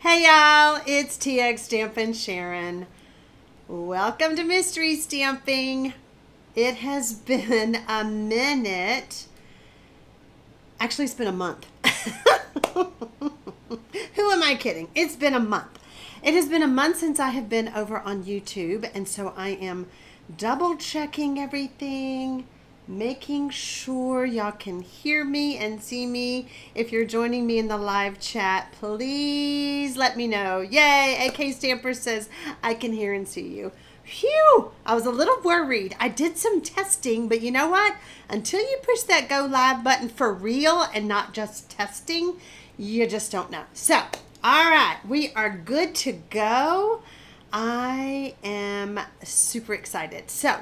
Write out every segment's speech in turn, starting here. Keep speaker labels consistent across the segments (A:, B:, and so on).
A: Hey y'all, it's TX Stampin' Sharon. Welcome to Mystery Stamping. It has been a minute. Actually, it's been a month. Who am I kidding? It's been a month. It has been a month since I have been over on YouTube, and so I am double checking everything, making sure y'all can hear me and see me. If you're joining me in the live chat, please let me know. Yay! AK Stamper says I can hear and see you. Phew! I was a little worried. I did some testing, but you know what? Until you push that go live button for real and not just testing, you just don't know. So, all right, we are good to go. I am super excited. So,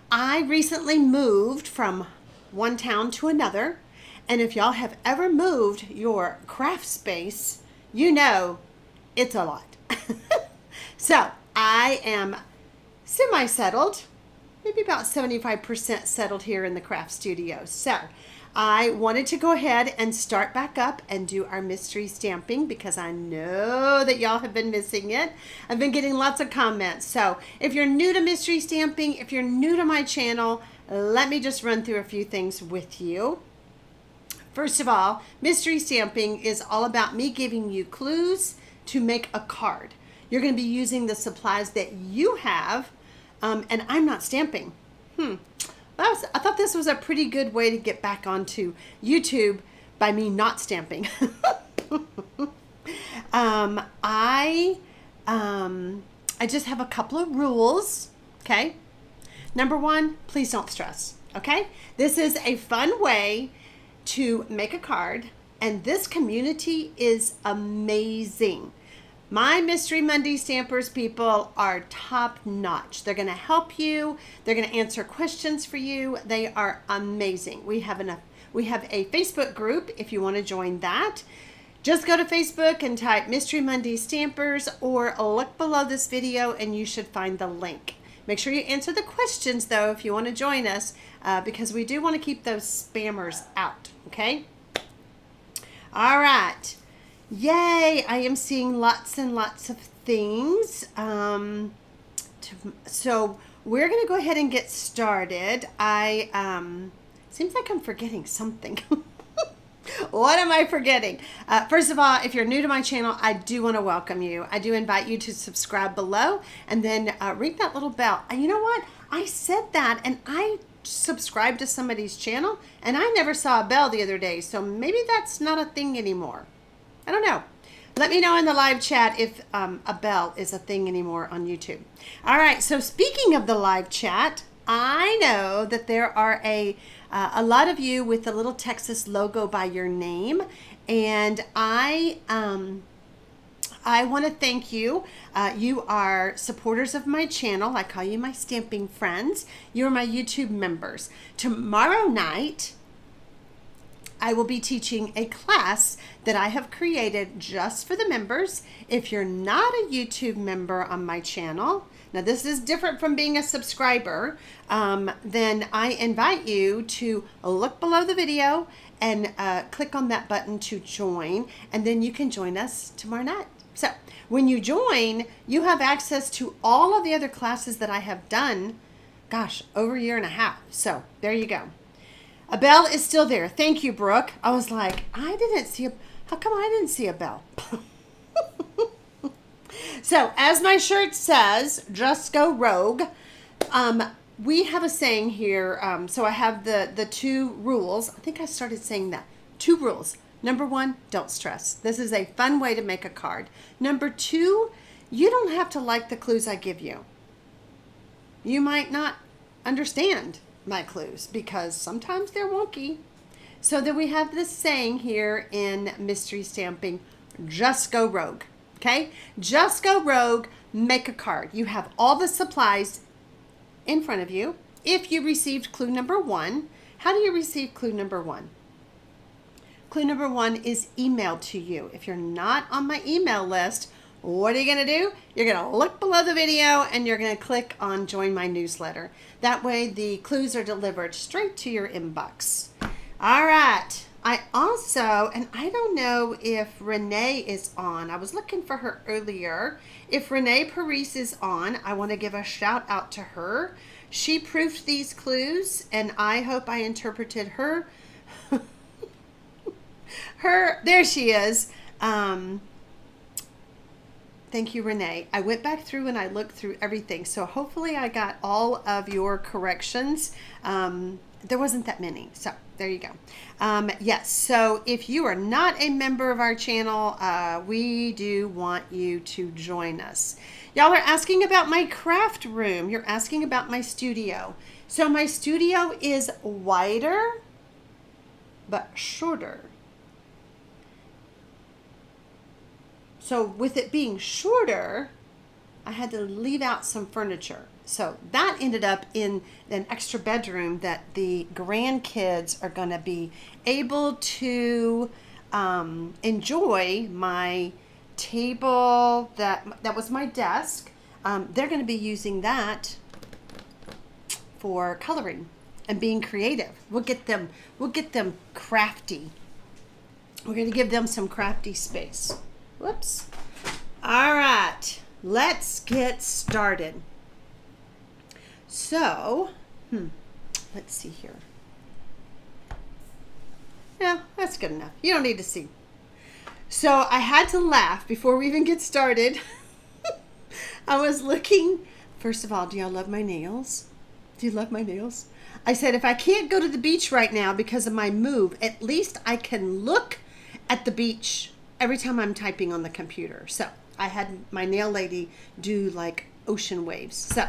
A: I recently moved from one town to another, and if y'all have ever moved your craft space, you know it's a lot. So, I am semi-settled, maybe about 75% settled here in the craft studio. So, I wanted to go ahead and start back up and do our mystery stamping because I know that y'all have been missing it. I've been getting lots of comments. So if you're new to mystery stamping, if you're new to my channel, let me just run through a few things with you. First of all, mystery stamping is all about me giving you clues to make a card. You're going to be using the supplies that you have, and I'm not stamping. I thought this was a pretty good way to get back onto YouTube by me not stamping. I just have a couple of rules, okay? Number one, please don't stress, okay? This is a fun way to make a card, and this community is amazing. My Mystery Monday Stampers people are top notch. They're going to help you. They're going to answer questions for you. They are amazing. We have a Facebook group if you want to join that. Just go to Facebook and type Mystery Monday Stampers or look below this video and you should find the link. Make sure you answer the questions though if you want to join us because we do want to keep those spammers out, okay? All right. Yay, I am seeing lots and lots of things. So we're going to go ahead and get started. Seems like I'm forgetting something. What am I forgetting? First of all, if you're new to my channel, I do want to welcome you. I do invite you to subscribe below and then ring that little bell. And you know what? I said that and I subscribed to somebody's channel and I never saw a bell the other day. So maybe that's not a thing anymore. I don't know. Let me know in the live chat if a bell is a thing anymore on YouTube. All right, so speaking of the live chat, I know that there are a lot of you with the little Texas logo by your name, and I want to thank you. You are supporters of my channel. I call you my stamping friends. You're my YouTube members. Tomorrow night, I will be teaching a class that I have created just for the members. If you're not a YouTube member on my channel, now this is different from being a subscriber, then I invite you to look below the video and click on that button to join, and then you can join us tomorrow night. So when you join, you have access to all of the other classes that I have done, gosh, over a year and a half. So there you go. A bell is still there. Thank you, Brooke. I was like, how come I didn't see a bell? So, as my shirt says, just go rogue. We have a saying here. So I have the two rules. I think I started saying that. 2 rules. Number 1, don't stress. This is a fun way to make a card. Number 2, you don't have to like the clues I give you. You might not understand my clues because sometimes they're wonky. So then we have this saying here in mystery stamping, just go rogue. Okay? Just go rogue, make a card. You have all the supplies in front of you. If you received clue number 1, how do you receive clue number 1? Clue number 1 is emailed to you. If you're not on my email list, what are you going to do? You're going to look below the video and you're going to click on join my newsletter. That way the clues are delivered straight to your inbox. All right, I also, and I don't know if Renee is on. I was looking for her earlier. If Renee Paris is on, I want to give a shout out to her. She proofed these clues, and I hope I interpreted her. There she is. Thank you, Renee. I went back through and I looked through everything. So hopefully I got all of your corrections. There wasn't that many. So there you go. Yes. So if you are not a member of our channel, we do want you to join us. Y'all are asking about my craft room. You're asking about my studio. So my studio is wider, but shorter. So with it being shorter, I had to leave out some furniture. So that ended up in an extra bedroom that the grandkids are going to be able to enjoy. My table that was my desk. They're going to be using that for coloring and being creative. We'll get them crafty. We're going to give them some crafty space. Whoops. All right, let's get started. So, let's see here. Yeah, that's good enough. You don't need to see. So I had to laugh before we even get started. I was looking, first of all, do y'all love my nails? Do you love my nails? I said, if I can't go to the beach right now because of my move, at least I can look at the beach every time I'm typing on the computer. So I had my nail lady do like ocean waves. So,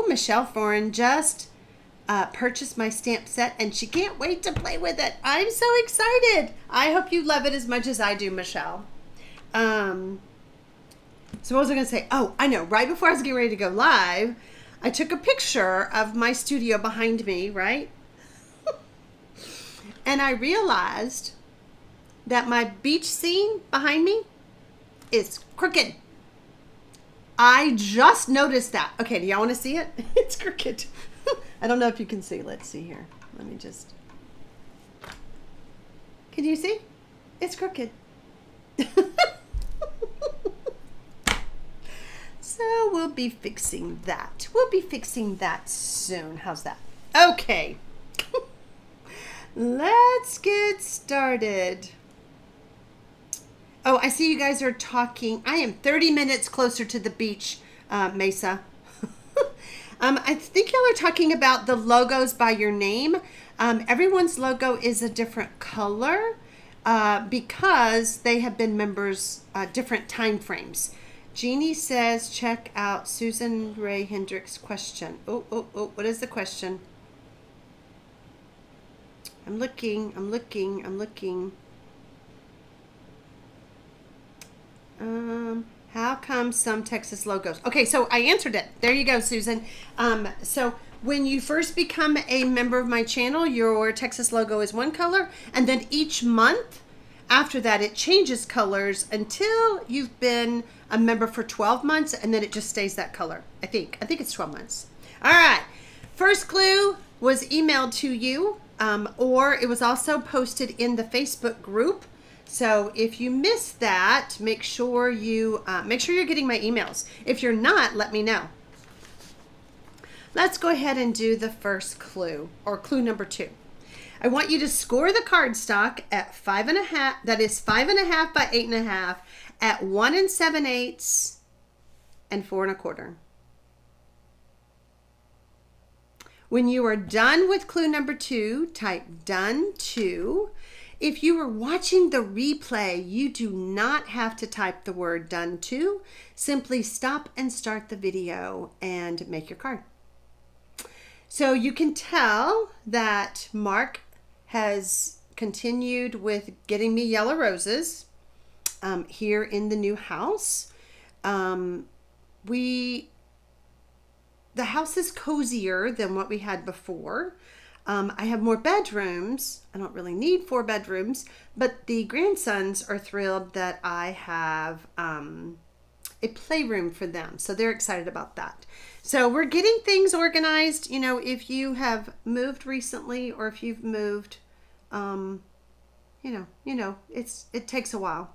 A: Michelle Foreign just purchased my stamp set and she can't wait to play with it. I'm so excited. I hope you love it as much as I do, Michelle. So what was I going to say? Oh, I know. Right before I was getting ready to go live, I took a picture of my studio behind me, right? And I realized that my beach scene behind me is crooked. I just noticed that. Okay, do y'all want to see it? It's crooked. I don't know if you can see. Let's see here. Let me just... Can you see? It's crooked. So we'll be fixing that. We'll be fixing that soon. How's that? Okay. Let's get started. Oh, I see you guys are talking. I am 30 minutes closer to the beach, Mesa. I think y'all are talking about the logos by your name. Everyone's logo is a different color because they have been members different time frames. Jeannie says, check out Susan Ray Hendricks' question. Oh, what is the question? I'm looking. How come some Texas logos? Okay, so I answered it. There you go, Susan. So when you first become a member of my channel, your Texas logo is one color, and then each month after that, it changes colors until you've been a member for 12 months, and then it just stays that color. I think it's 12 months. All right. First clue was emailed to you, or it was also posted in the Facebook group. So if you missed that, make sure you're getting my emails. If you're not, let me know. Let's go ahead and do the first clue, or clue number 2. I want you to score the cardstock at 5.5. That is 5.5 by 8.5 at 1 7/8 and 4 1/4. When you are done with clue number 2, type done 2. If you are watching the replay, you do not have to type the word done to. Simply stop and start the video and make your card. So you can tell that Mark has continued with getting me yellow roses here in the new house. The house is cozier than what we had before. I have more bedrooms. I don't really need 4 bedrooms, but the grandsons are thrilled that I have a playroom for them. So they're excited about that. So we're getting things organized. You know, if you have moved recently or if you've moved it takes a while.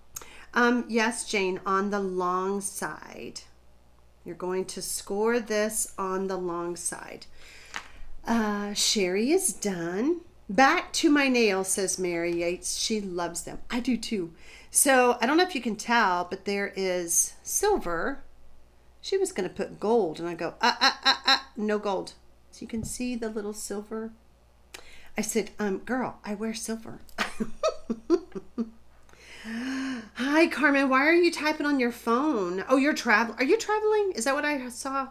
A: Yes, Jane, on the long side. You're going to score this on the long side. Sherry is done. Back to my nails, says Mary Yates. She loves them. I do too. So I don't know if you can tell, but there is silver. She was going to put gold, and I go, no gold. So you can see the little silver. I said, girl, I wear silver. Hi, Carmen. Why are you typing on your phone? Oh, you're traveling. Are you traveling? Is that what I saw?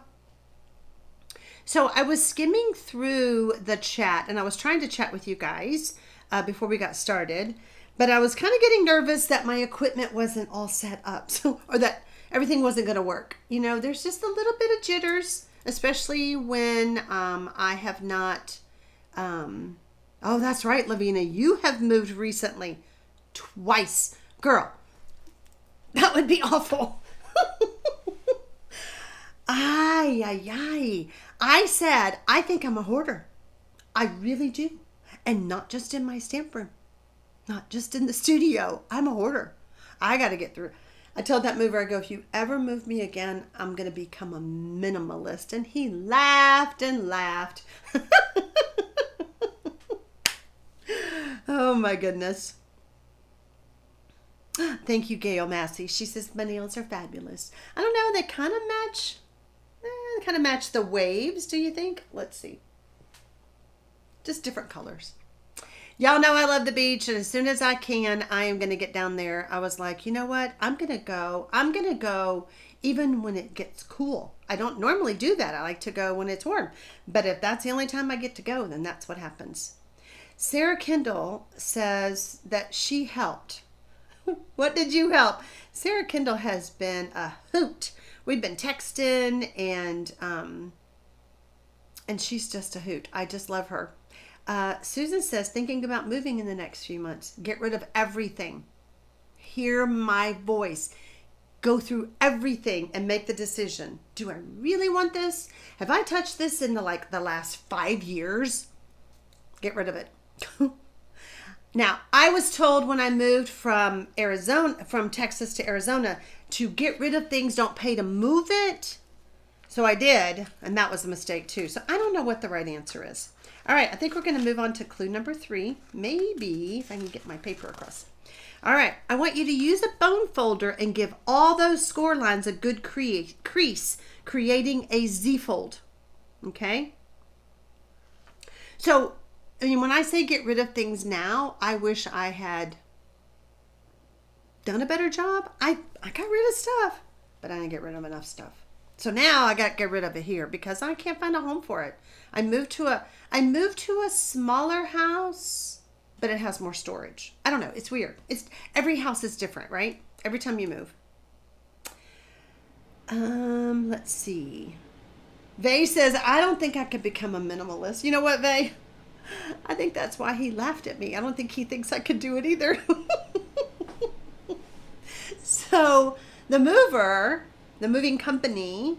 A: So I was skimming through the chat, and I was trying to chat with you guys before we got started, but I was kind of getting nervous that my equipment wasn't all set up, or that everything wasn't going to work. There's just a little bit of jitters, especially when I have not. Oh, that's right, Lavina. You have moved recently, twice, girl. That would be awful. Ay, ay, ay. I said, I think I'm a hoarder. I really do. And not just in my stamp room. Not just in the studio. I'm a hoarder. I got to get through. I told that mover, I go, if you ever move me again, I'm going to become a minimalist. And he laughed and laughed. Oh, my goodness. Thank you, Gail Massey. She says, my nails are fabulous. I don't know. They kind of match. Kind of match the waves, do you think? Let's see. Just different colors. Y'all know I love the beach, and as soon as I can, I am going to get down there. I was like, you know what? I'm going to go even when it gets cool. I don't normally do that. I like to go when it's warm. But if that's the only time I get to go, then that's what happens. Sarah Kendall says that she helped. What did you help? Sarah Kendall has been a hoot. We've been texting, and she's just a hoot. I just love her. Susan says, thinking about moving in the next few months. Get rid of everything. Hear my voice. Go through everything and make the decision. Do I really want this? Have I touched this in the last 5 years? Get rid of it. Now, I was told when I moved from Texas to Arizona, to get rid of things, don't pay to move it. So I did, and that was a mistake too. So I don't know what the right answer is. All right, I think we're going to move on to clue number 3. Maybe if I can get my paper across. All right, I want you to use a bone folder and give all those score lines a good crease, creating a Z-fold. Okay? So, when I say get rid of things now, I wish I had done a better job. I got rid of stuff, but I didn't get rid of enough stuff. So now I got to get rid of it here because I can't find a home for it. I moved to a smaller house, but it has more storage. I don't know. It's weird. Every house is different, right? Every time you move. Let's see. Vay says, I don't think I could become a minimalist. You know what, Vay? I think that's why he laughed at me. I don't think he thinks I could do it either. So the moving company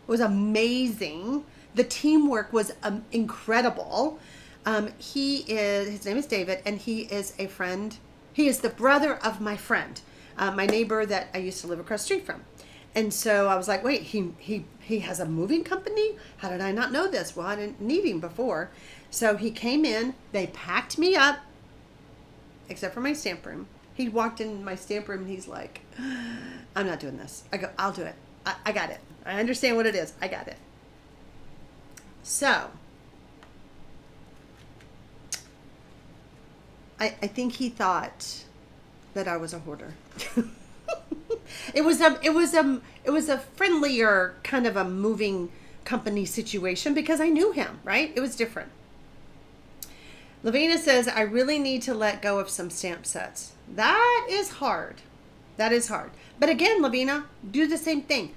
A: was amazing. The teamwork was incredible. His name is David, and he is a friend. He is the brother of my friend, my neighbor that I used to live across the street from. And so I was like, wait, he has a moving company? How did I not know this? Well, I didn't need him before. So he came in, they packed me up, except for my stamp room. He walked in my stamp room and he's like, I'm not doing this. I go, I'll do it. I got it. I understand what it is. I got it. So I think he thought that I was a hoarder. It was a friendlier kind of a moving company situation because I knew him, right? It was different. Lavina says, I really need to let go of some stamp sets. That is hard. That is hard. But again, Lavina, do the same thing.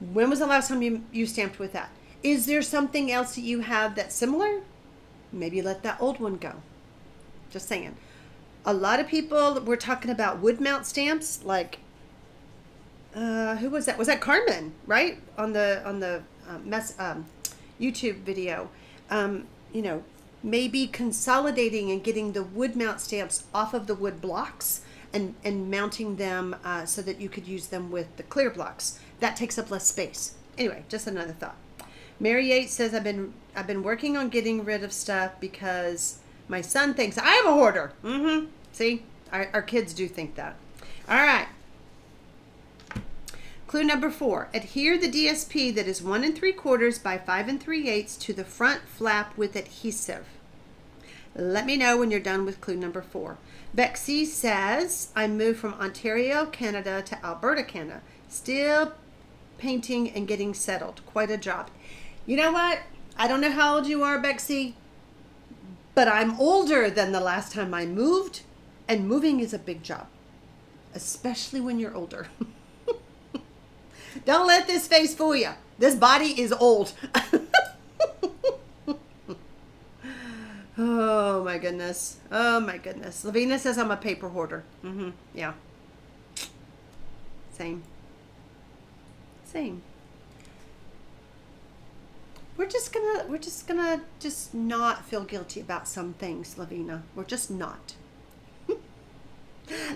A: When was the last time you stamped with that? Is there something else that you have that's similar? Maybe let that old one go. Just saying. A lot of people were talking about wood mount stamps, like who was that? Was that Carmen, right? On the YouTube video. maybe consolidating and getting the wood mount stamps off of the wood blocks and mounting them so that you could use them with the clear blocks. That takes up less space. Anyway, just another thought. Mary Yates says, I've been working on getting rid of stuff because my son thinks I'm a hoarder. See, our kids do think that. All right. Clue number 4. Adhere the DSP that is 1 3/4 by 5 3/8 to the front flap with adhesive. Let me know when you're done with clue number 4. Bexy says, I moved from Ontario, Canada to Alberta, Canada. Still painting and getting settled. Quite a job. You know what? I don't know how old you are, Bexy, but I'm older than the last time I moved, and moving is a big job, especially when you're older. Don't let this face fool you. This body is old. Oh my goodness. Oh my goodness. Lavina says I'm a paper hoarder. Yeah. Same. We're just gonna not feel guilty about some things, Lavina. We're just not.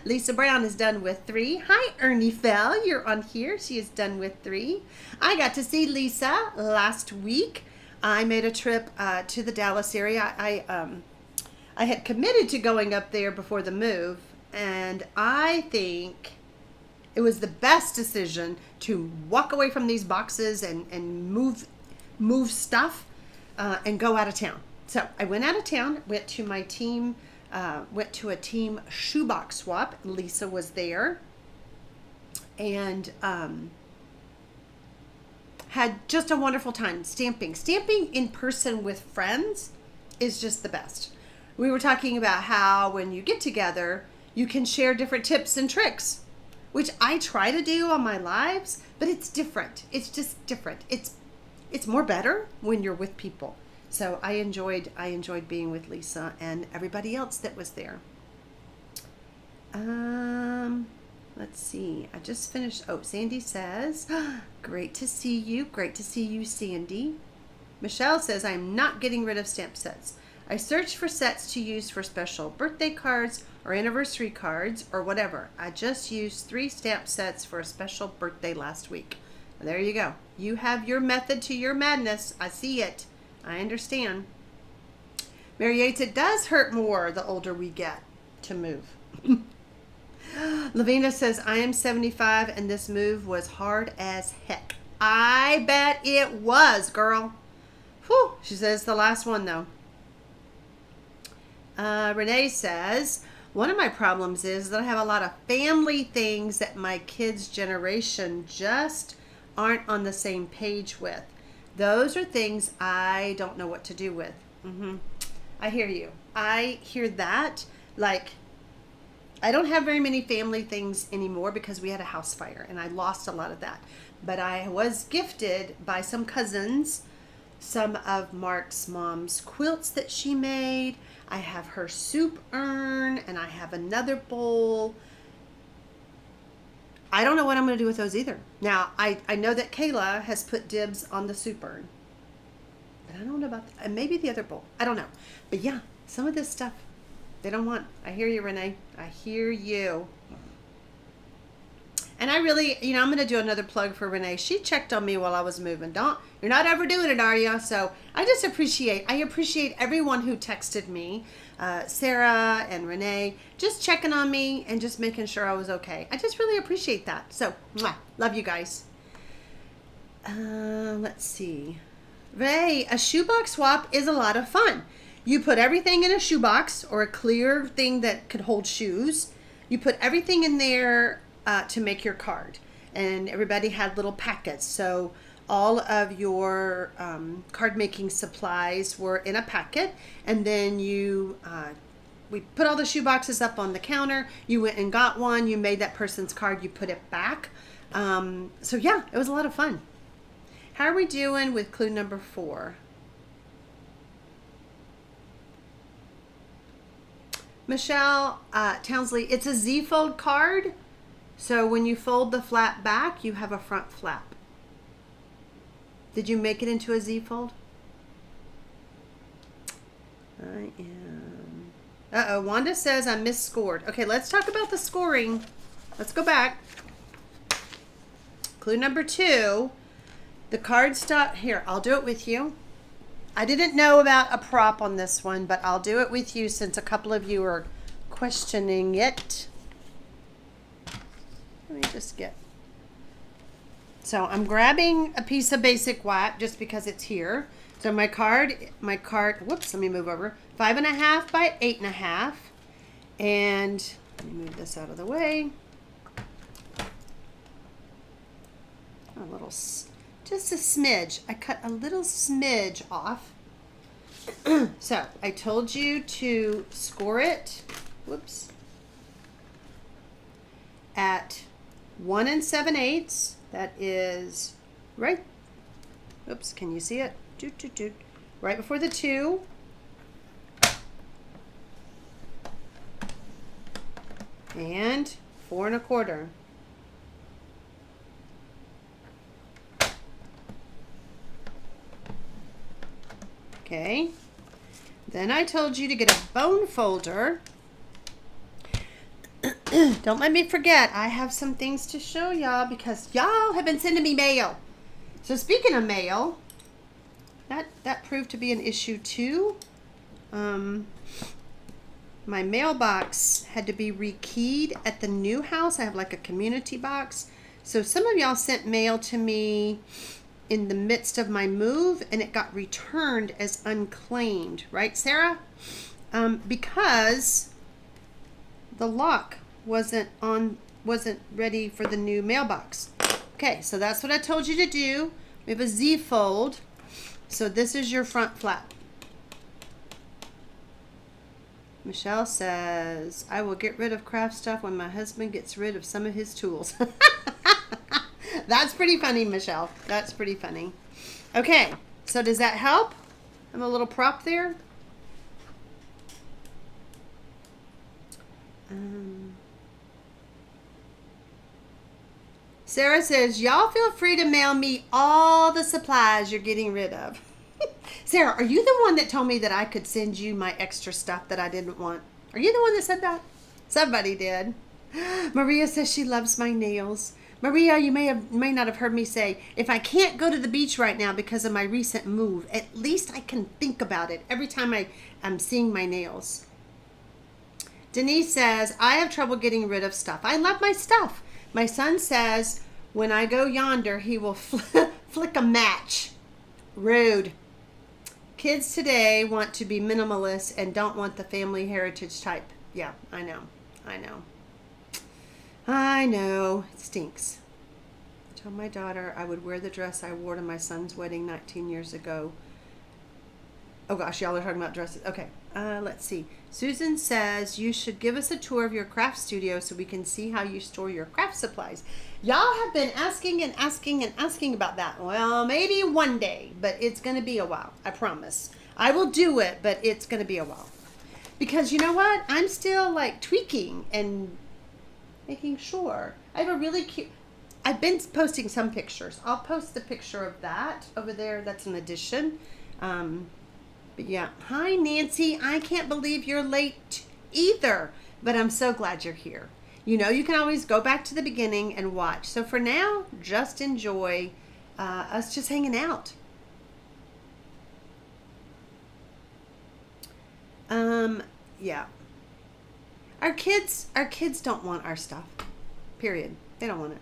A: Lisa Brown is done with 3. Hi, Ernie Fell. You're on here. She is done with 3. I got to see Lisa last week. I made a trip to the Dallas area. I had committed to going up there before the move, and I think it was the best decision to walk away from these boxes and move stuff and go out of town. So I went out of town, went to my team. Went to a team shoebox swap. Lisa was there, and had just a wonderful time stamping. Stamping in person with friends is just the best. We were talking about how when you get together, you can share different tips and tricks, which I try to do on my lives, but it's different. It's just different. It's more better when you're with people. So I enjoyed being with Lisa and everybody else that was there. Let's see. I just finished. Oh, Sandy says, great to see you. Great to see you, Sandy. Michelle says, I'm not getting rid of stamp sets. I searched for sets to use for special birthday cards or anniversary cards or whatever. I just used 3 stamp sets for a special birthday last week. There you go. You have your method to your madness. I see it. I understand. Mary Yates, it does hurt more the older we get to move. Lavina says, I am 75 and this move was hard as heck. I bet it was, girl. Whew. She says the last one though. Renee says, one of my problems is that I have a lot of family things that my kids' generation just aren't on the same page with. Those are things I don't know what to do with. I hear you. I hear that. Like, I don't have very many family things anymore because we had a house fire and I lost a lot of that. But I was gifted by some cousins some of Mark's mom's quilts that she made. I have her soup urn and I have another bowl. I don't know what I'm going to do with those either. Now, I know that Kayla has put dibs on the soup urn. But I don't know about and maybe the other bowl. I don't know. But yeah, some of this stuff they don't want. I hear you, Renee. I hear you. And I really, I'm going to do another plug for Renee. She checked on me while I was moving. You're not overdoing it, are you? So I appreciate everyone who texted me, Sarah and Renee, just checking on me and just making sure I was okay. I just really appreciate that. So, love you guys. Let's see. Ray, a shoebox swap is a lot of fun. You put everything in a shoebox or a clear thing that could hold shoes. You put everything in there to make your card. And everybody had little packets. So all of your card making supplies were in a packet. And then we put all the shoe boxes up on the counter. You went and got one. You made that person's card. You put it back. So yeah, it was a lot of fun. How are we doing with clue number 4? Michelle Townsley, it's a Z-fold card. So when you fold the flap back, you have a front flap. Did you make it into a Z-fold? I am. Uh-oh, Wanda says I misscored. Okay, let's talk about the scoring. Let's go back. Clue number 2. The card stock. Here, I'll do it with you. I didn't know about a prop on this one, but I'll do it with you since a couple of you are questioning it. Let me just get. So I'm grabbing a piece of basic white just because it's here. So my card, whoops, let me move over. 5.5 by 8.5. And let me move this out of the way. A little, just a smidge. I cut a little smidge off. So I told you to score it, whoops, at 1 7/8. That is right, oops, can you see it? Doot, doot, doot. Right before the 2. And 4 1/4. Okay. Then I told you to get a bone folder. Don't let me forget, I have some things to show y'all because y'all have been sending me mail. So speaking of mail, that proved to be an issue too. My mailbox had to be rekeyed at the new house. I have like a community box. So some of y'all sent mail to me in the midst of my move and it got returned as unclaimed, right, Sarah? Because the lock wasn't ready for the new mailbox. Okay, so that's what I told you to do. We have a Z fold. So this is your front flap. Michelle says, I will get rid of craft stuff when my husband gets rid of some of his tools. That's pretty funny, Michelle. That's pretty funny. Okay, so does that help? I'm a little prop there. Sarah says, y'all feel free to mail me all the supplies you're getting rid of. Sarah, are you the one that told me that I could send you my extra stuff that I didn't want? Are you the one that said that? Somebody did. Maria says she loves my nails. Maria, you may not have heard me say, if I can't go to the beach right now because of my recent move, at least I can think about it every time I'm seeing my nails. Denise says, I have trouble getting rid of stuff. I love my stuff. My son says, when I go yonder, he will flick a match. Rude. Kids today want to be minimalist and don't want the family heritage type. Yeah, I know. It stinks. I told my daughter I would wear the dress I wore to my son's wedding 19 years ago. Oh gosh, y'all are talking about dresses. Okay, let's see. Susan says you should give us a tour of your craft studio so we can see how you store your craft supplies. Y'all have been asking about that. Well, maybe one day, but it's going to be a while. I promise. I will do it, but it's going to be a while. Because you know what? I'm still like tweaking and making sure. I have a really cute... I've been posting some pictures. I'll post the picture of that over there. That's an addition. But yeah. Hi, Nancy. I can't believe you're late either. But I'm so glad you're here. You know, you can always go back to the beginning and watch. So for now, just enjoy us just hanging out. Yeah. Our kids don't want our stuff. Period. They don't want it.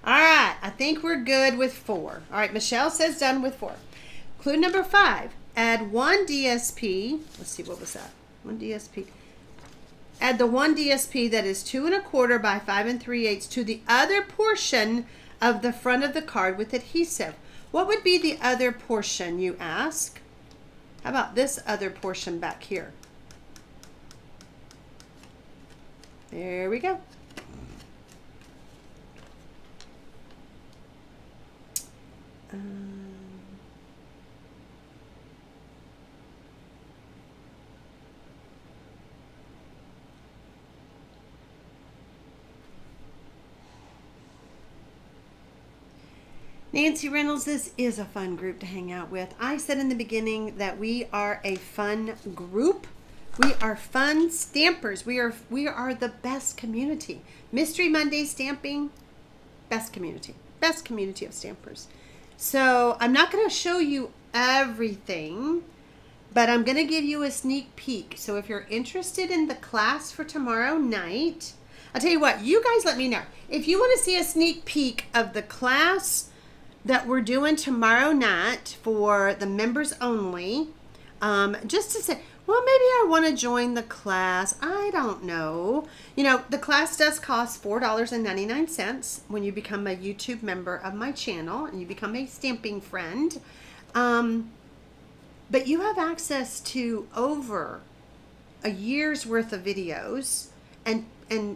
A: All right. I think we're good with 4. All right. Michelle says done with 4. Clue number 5. Add 1 DSP. Let's see, what was that? 1 DSP. Add the 1 DSP that is 2 1/4 by 5 3/8 to the other portion of the front of the card with adhesive. What would be the other portion, you ask? How about this other portion back here? There we go. Nancy Reynolds, this is a fun group to hang out with. I said in the beginning that we are a fun group. We are fun stampers. We are the best community. Mystery Monday stamping, best community of stampers. So I'm not going to show you everything, but I'm going to give you a sneak peek. So if you're interested in the class for tomorrow night, I'll tell you what, you guys let me know. If you want to see a sneak peek of the class that we're doing tomorrow night for the members only, just to say, well, maybe I want to join the class. I don't know. You know, the class does cost $4.99 when you become a YouTube member of my channel and you become a stamping friend. But you have access to over a year's worth of videos and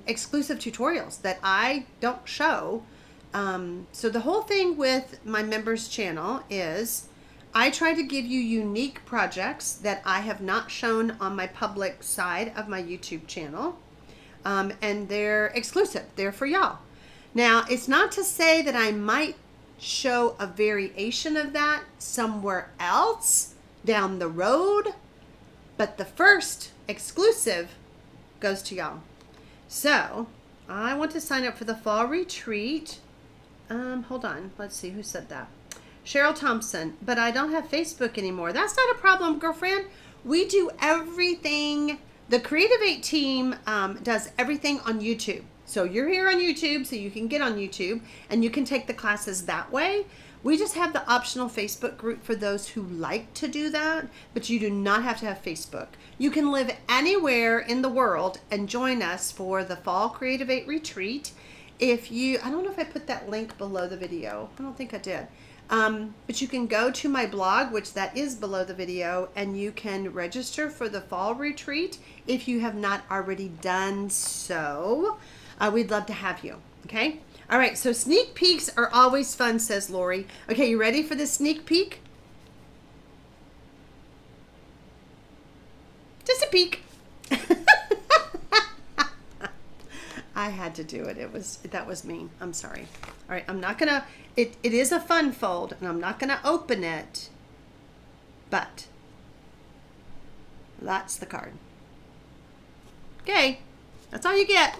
A: exclusive tutorials that I don't show. So the whole thing with my members channel is I try to give you unique projects that I have not shown on my public side of my YouTube channel. And they're exclusive. They're for y'all. Now, it's not to say that I might show a variation of that somewhere else down the road, but the first exclusive goes to y'all. So, I want to sign up for the fall retreat. Hold on. Let's see who said that. Cheryl Thompson, but I don't have Facebook anymore. That's not a problem, girlfriend. We do everything. The Creative 8 team does everything on YouTube. So you're here on YouTube, so you can get on YouTube and you can take the classes that way. We just have the optional Facebook group for those who like to do that, but you do not have to have Facebook. You can live anywhere in the world and join us for the Fall Creative 8 retreat. I don't know if I put that link below the video. I don't think I did. But you can go to my blog, which that is below the video, and you can register for the fall retreat if you have not already done so. We'd love to have you. Okay. All right. So sneak peeks are always fun, says Lori. Okay. You ready for this sneak peek? Just a peek. I had to do it. That was mean. I'm sorry. All right. I'm not going to, it is a fun fold and I'm not going to open it, but that's the card. Okay. That's all you get.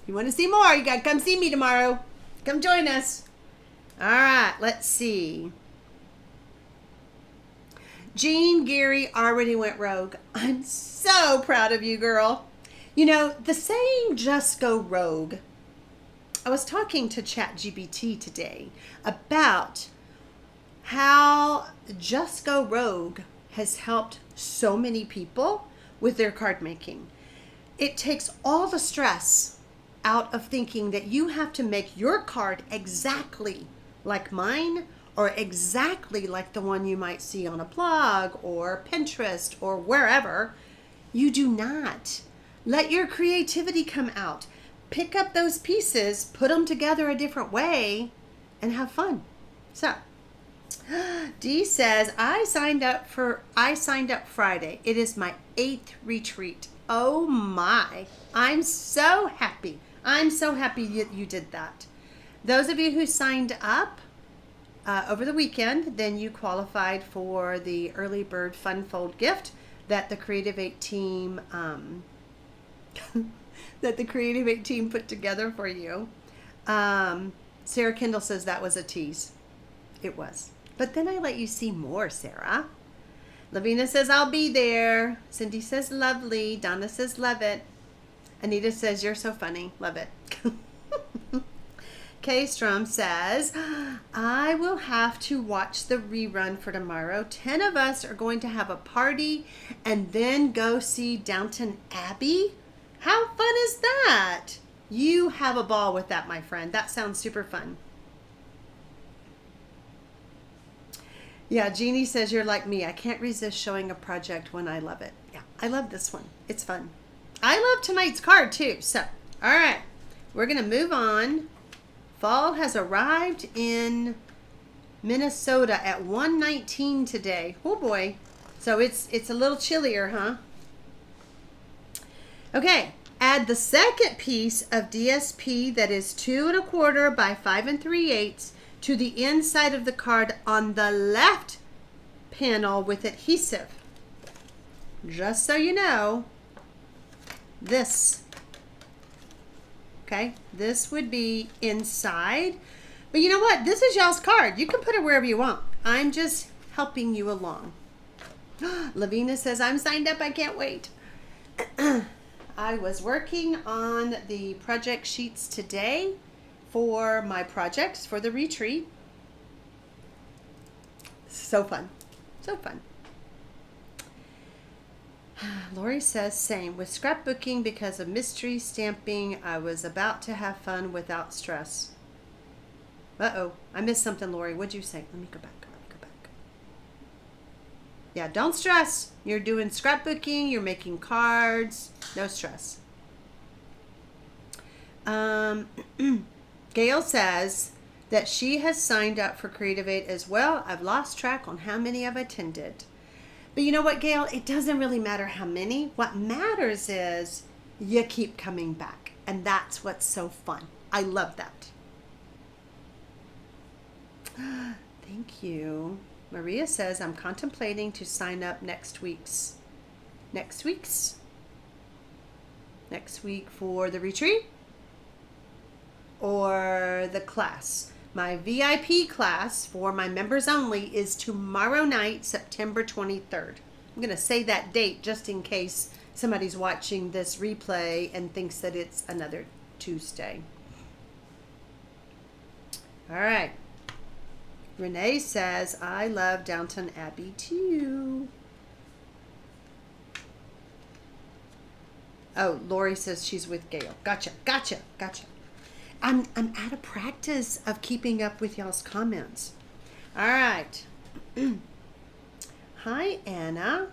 A: You want to see more? You got to come see me tomorrow. Come join us. All right. Let's see. Jean Geary already went rogue. I'm so proud of you, girl. You know, the saying, just go rogue. I was talking to ChatGPT today about how just go rogue has helped so many people with their card making. It takes all the stress out of thinking that you have to make your card exactly like mine or exactly like the one you might see on a blog or Pinterest or wherever. You do not. Let your creativity come out. Pick up those pieces, put them together a different way, and have fun. So, Dee says, I signed up Friday. It is my 8th retreat. Oh my. I'm so happy. I'm so happy you did that. Those of you who signed up over the weekend, then you qualified for the early bird fun fold gift that the Creative 8 team put together for you. Sarah Kendall says that was a tease. It was. But then I let you see more, Sarah. Lavina says, I'll be there. Cindy says, lovely. Donna says, love it. Anita says, you're so funny. Love it. Kay Strom says, I will have to watch the rerun for tomorrow. 10 of us are going to have a party and then go see Downton Abbey. How fun is that? You have a ball with that, my friend. That sounds super fun. Yeah, Jeannie says you're like me. I can't resist showing a project when I love it. Yeah, I love this one. It's fun. I love tonight's card too. So, all right, we're going to move on. Fall has arrived in Minnesota at 119 today. Oh boy. So it's a little chillier, huh? Okay, add the second piece of DSP that is 2 1/4 by 5 3/8 to the inside of the card on the left panel with adhesive. Just so you know, this, okay, this would be inside. But you know what? This is y'all's card. You can put it wherever you want. I'm just helping you along. Lavina says, I'm signed up. I can't wait. I was working on the project sheets today for my projects for the retreat. So fun. So fun. Lori says, same. With scrapbooking, because of mystery stamping, I was about to have fun without stress. Uh-oh. I missed something, Lori. What'd you say? Let me go back. Yeah, don't stress. You're doing scrapbooking. You're making cards. No stress. Gail says that she has signed up for Creative Aid as well. I've lost track on how many I've attended. But you know what, Gail? It doesn't really matter how many. What matters is you keep coming back. And that's what's so fun. I love that. Thank you. Maria says, I'm contemplating to sign up next week for the retreat or the class. My VIP class for my members only is tomorrow night, September 23rd. I'm going to say that date just in case somebody's watching this replay and thinks that it's another Tuesday. All right. Renee says, I love Downton Abbey too. Oh, Lori says she's with Gail. Gotcha. I'm out of practice of keeping up with y'all's comments. All right. Hi, Anna.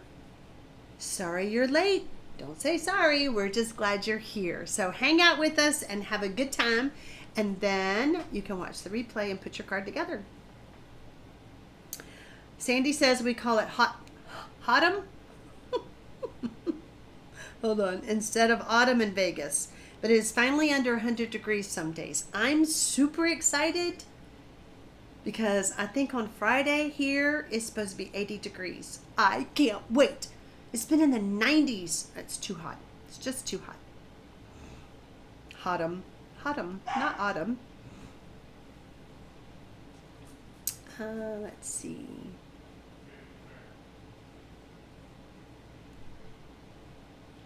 A: Sorry you're late. Don't say sorry. We're just glad you're here. So hang out with us and have a good time. And then you can watch the replay and put your card together. Sandy says we call it autumn. Hold on. Instead of autumn in Vegas. But it is finally under 100 degrees some days. I'm super excited because I think on Friday here it's supposed to be 80 degrees. I can't wait. It's been in the 90s. It's too hot. It's just too hot. Autumn, not autumn. Let's see.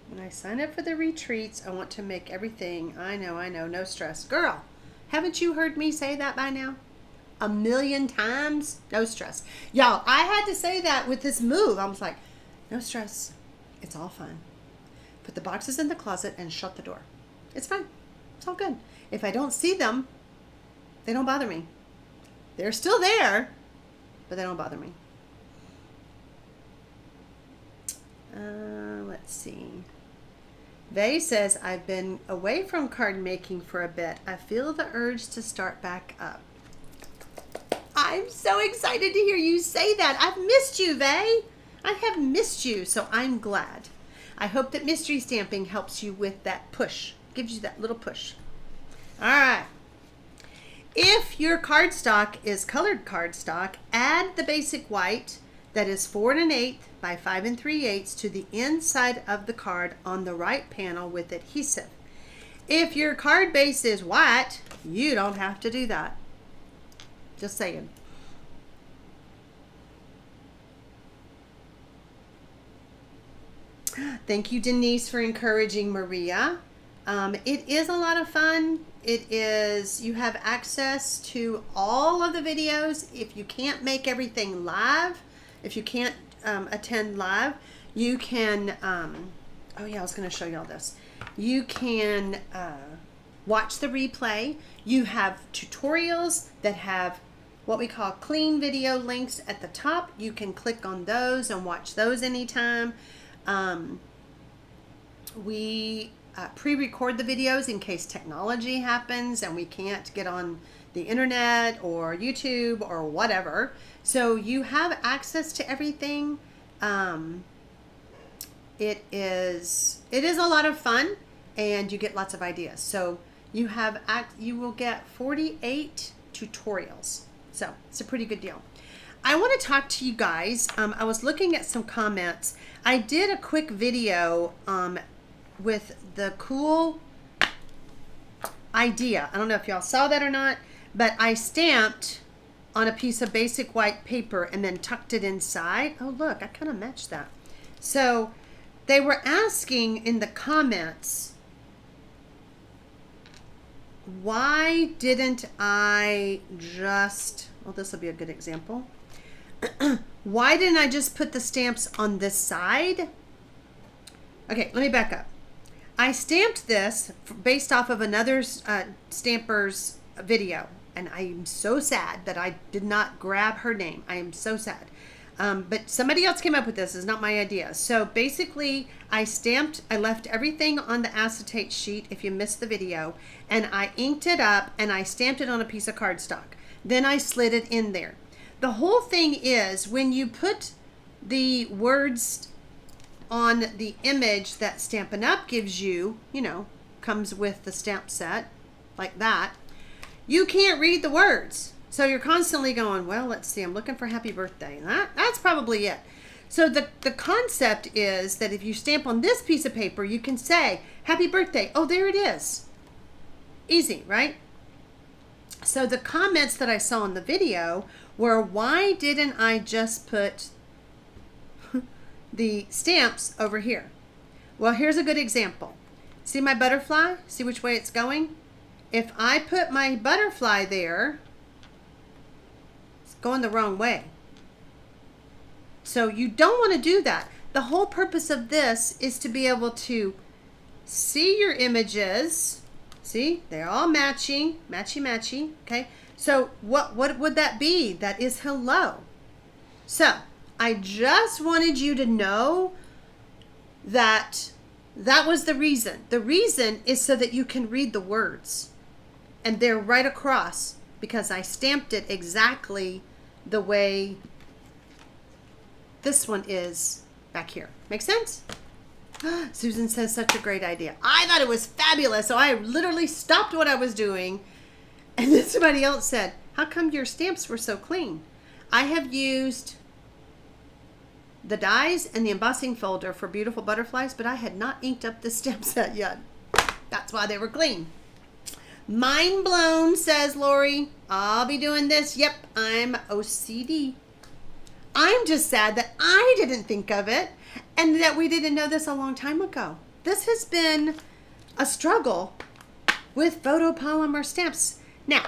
A: When I sign up for the retreats, I want to make everything. I know, no stress. Girl, haven't you heard me say that by now? 1,000,000 times? No stress. Y'all, I had to say that with this move. I was like, no stress. It's all fine. Put the boxes in the closet and shut the door. It's fine. It's all good. If I don't see them, they don't bother me. They're still there, but they don't bother me. Let's see. Vay says, I've been away from card making for a bit. I feel the urge to start back up. I'm so excited to hear you say that. I've missed you, Vay. I have missed you, so I'm glad. I hope that mystery stamping helps you with that push. Gives you that little push. All right. If your cardstock is colored cardstock, add the basic white that is 4 1/8 by 5 3/8 to the inside of the card on the right panel with adhesive. If your card base is white, you don't have to do that. Just saying. Thank you, Denise, for encouraging Maria. It is a lot of fun. It is, you have access to all of the videos. If you can't make everything live, if you can't attend live, you can, oh yeah, I was going to show you all this. You can watch the replay. You have tutorials that have what we call clean video links at the top. You can click on those and watch those anytime. We pre-record the videos in case technology happens and we can't get on the internet or YouTube or whatever. So you have access to everything. It is a lot of fun and you get lots of ideas. So you will get 48 tutorials. So it's a pretty good deal. I want to talk to you guys. I was looking at some comments. I did a quick video with the cool idea. I don't know if y'all saw that or not, but I stamped on a piece of basic white paper and then tucked it inside. Oh, look, I kind of matched that. So they were asking in the comments, why didn't I just, well, this will be a good example. Why didn't I just put the stamps on this side? Okay, let me back up. I stamped this based off of another stamper's video, and I am so sad that I did not grab her name. I am so sad. But somebody else came up with this. It's not my idea. So basically, I left everything on the acetate sheet, if you missed the video, and I inked it up, and I stamped it on a piece of cardstock. Then I slid it in there. The whole thing is, when you put the words on the image that Stampin' Up! Gives you, you know, comes with the stamp set, like that, you can't read the words. So you're constantly going, well, let's see, I'm looking for happy birthday. That's probably it. So the concept is that if you stamp on this piece of paper, you can say, happy birthday. Oh, there it is. Easy, right? So the comments that I saw in the video were, why didn't I just put the stamps over here? Well, here's a good example. See my butterfly? See which way it's going? If I put my butterfly there, it's going the wrong way. So you don't want to do that. The whole purpose of this is to be able to see your images. See, they're all matching, matchy, okay? So what would that be? That is hello. So I just wanted you to know that that was the reason. The reason is so that you can read the words. And they're right across because I stamped it exactly the way this one is back here. Make sense? Susan says, such a great idea. I thought it was fabulous. So I literally stopped what I was doing. And then somebody else said, how come your stamps were so clean? I have used the dies and the embossing folder for beautiful butterflies, but I had not inked up the stamp set yet. That's why they were clean. Mind blown, says Lori. I'll be doing this. Yep, I'm OCD. I'm just sad that I didn't think of it and that we didn't know this a long time ago. This has been a struggle with photopolymer stamps. Now,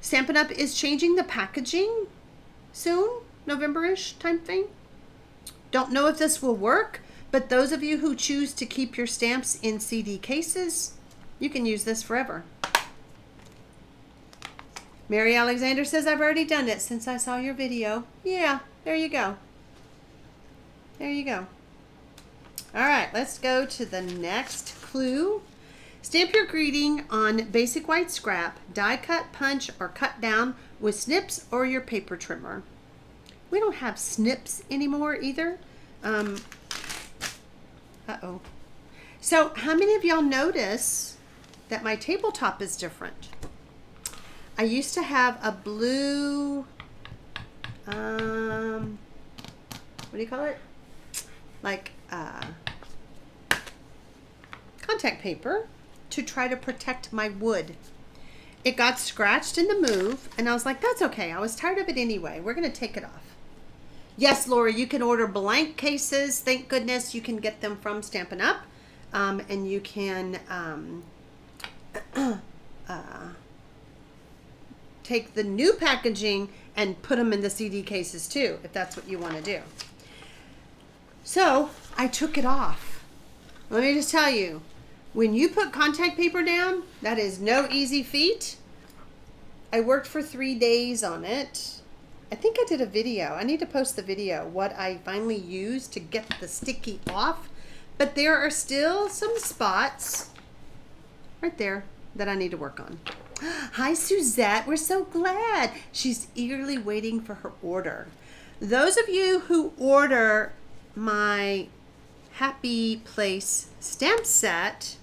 A: Stampin' Up! Is changing the packaging soon, November-ish time frame. Don't know if this will work, but those of you who choose to keep your stamps in CD cases, you can use this forever. Mary Alexander says, I've already done it since I saw your video. Yeah, there you go. There you go. All right, let's go to the next clue. Stamp your greeting on basic white scrap, die cut, punch, or cut down with snips or your paper trimmer. We don't have snips anymore either. Uh-oh. So how many of y'all notice that my tabletop is different? I used to have a blue, what do you call it? Like contact paper to try to protect my wood. It got scratched in the move, and I was like, that's okay. I was tired of it anyway. We're going to take it off. Yes, Laura, you can order blank cases. Thank goodness you can get them from Stampin' Up! And you can take the new packaging and put them in the CD cases too, if that's what you want to do. So I took it off. Let me just tell you, when you put contact paper down, that is no easy feat. I worked for 3 days on it. I think I did a video. I need to post the video, what I finally used to get the sticky off. But there are still some spots right there that I need to work on. Hi, Suzette. We're so glad. She's eagerly waiting for her order. Those of you who order my Happy Place stamp set,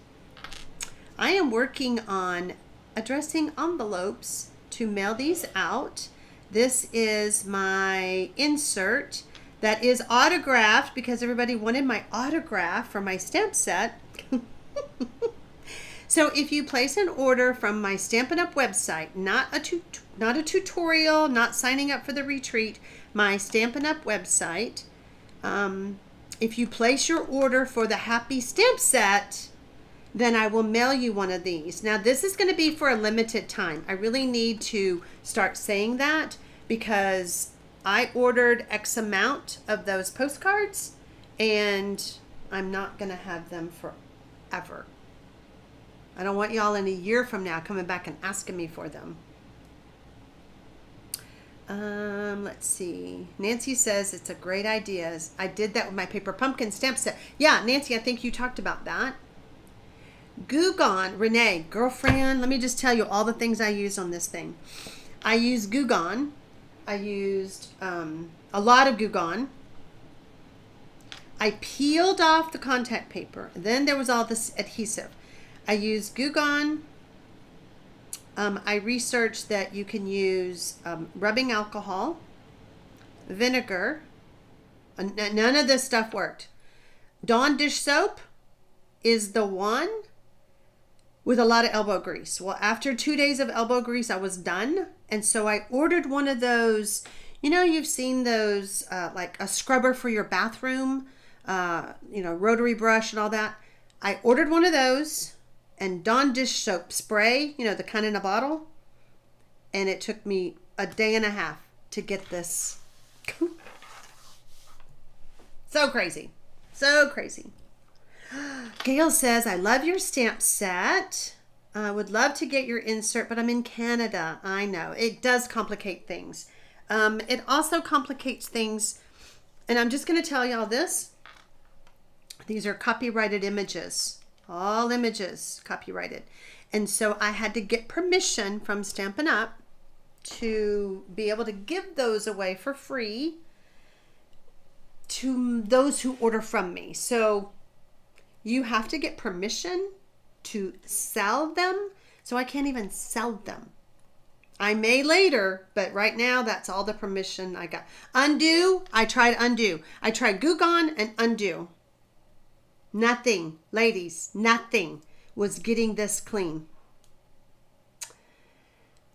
A: I am working on addressing envelopes to mail these out. This is my insert that is autographed because everybody wanted my autograph for my stamp set. So if you place an order from my Stampin' Up! Website, not a tutorial, not signing up for the retreat, my Stampin' Up! Website, if you place your order for the Happy Stamp Set, then I will mail you one of these. Now this is going to be for a limited time. I really need to start saying that because I ordered X amount of those postcards and I'm not going to have them forever. I don't want y'all in a year from now coming back and asking me for them. Let's see. Nancy says it's a great idea. I did that with my paper pumpkin stamp set. Yeah, Nancy, I think you talked about that. Goo Gone, Renee, girlfriend, let me just tell you all the things I used on this thing. I used Goo Gone. I used a lot of Goo Gone. I peeled off the contact paper. Then there was all this adhesive. I used Goo Gone. I researched that you can use rubbing alcohol, vinegar. None of this stuff worked. Dawn dish soap is the one with a lot of elbow grease. Well, after 2 days of elbow grease, I was done. And so I ordered one of those, you know, you've seen those, like a scrubber for your bathroom, rotary brush and all that. I ordered one of those and Dawn dish soap spray, you know, the kind in a bottle. And it took me a day and a half to get this. So crazy. So crazy. Gail says, I love your stamp set. I would love to get your insert, but I'm in Canada. I know. It does complicate things. It also complicates things, and I'm just going to tell y'all this. These are copyrighted images. All images copyrighted. And so I had to get permission from Stampin' Up! To be able to give those away for free to those who order from me. So you have to get permission to sell them. So I can't even sell them. I may later, but right now that's all the permission I got. Undo, I tried Undo. I tried Goo Gone and Undo. Nothing, ladies, nothing was getting this clean.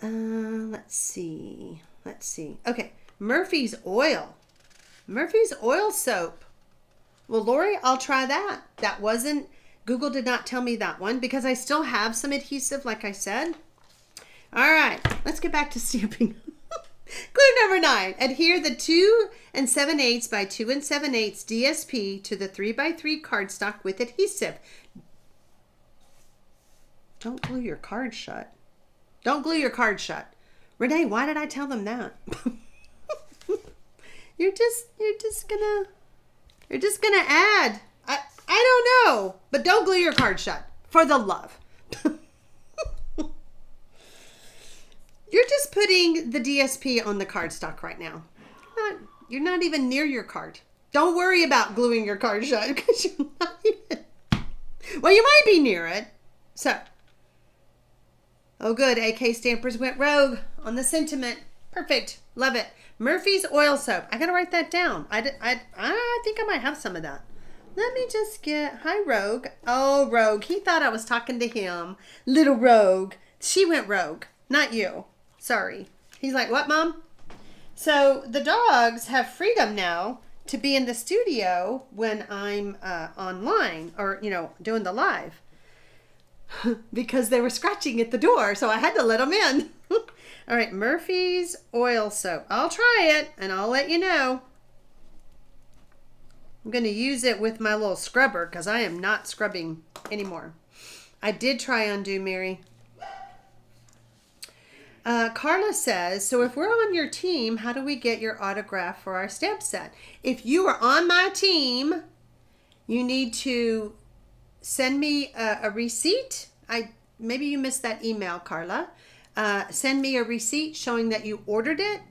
A: Let's see. Okay, Murphy's Oil. Murphy's Oil Soap. Well, Lori, I'll try that. Google did not tell me that one because I still have some adhesive, like I said. All right, let's get back to stamping. Clue number 9. Adhere the 2 7/8 by 2 7/8 DSP to the 3x3 cardstock with adhesive. Don't glue your card shut. Don't glue your card shut. Renee, why did I tell them that? You're just gonna add. I don't know, but don't glue your card shut for the love. You're just putting the DSP on the cardstock right now. You're not even near your card. Don't worry about gluing your card shut because you're not even. Well, you might be near it. So, oh good, AK Stampers went rogue on the sentiment. Perfect, love it. Murphy's Oil Soap. I gotta write that down. I think I might have some of that. Let me just hi Rogue. Oh, Rogue, he thought I was talking to him. Little Rogue. She went rogue, not you. Sorry. He's like, what, Mom? So the dogs have freedom now to be in the studio when I'm online or, doing the live because they were scratching at the door. So I had to let them in. All right. Murphy's Oil Soap. I'll try it and I'll let you know. I'm going to use it with my little scrubber because I am not scrubbing anymore. I did try Undo, Mary. Carla says, so if we're on your team, how do we get your autograph for our stamp set? If you are on my team, you need to send me a receipt. Maybe you missed that email, Carla. Send me a receipt showing that you ordered it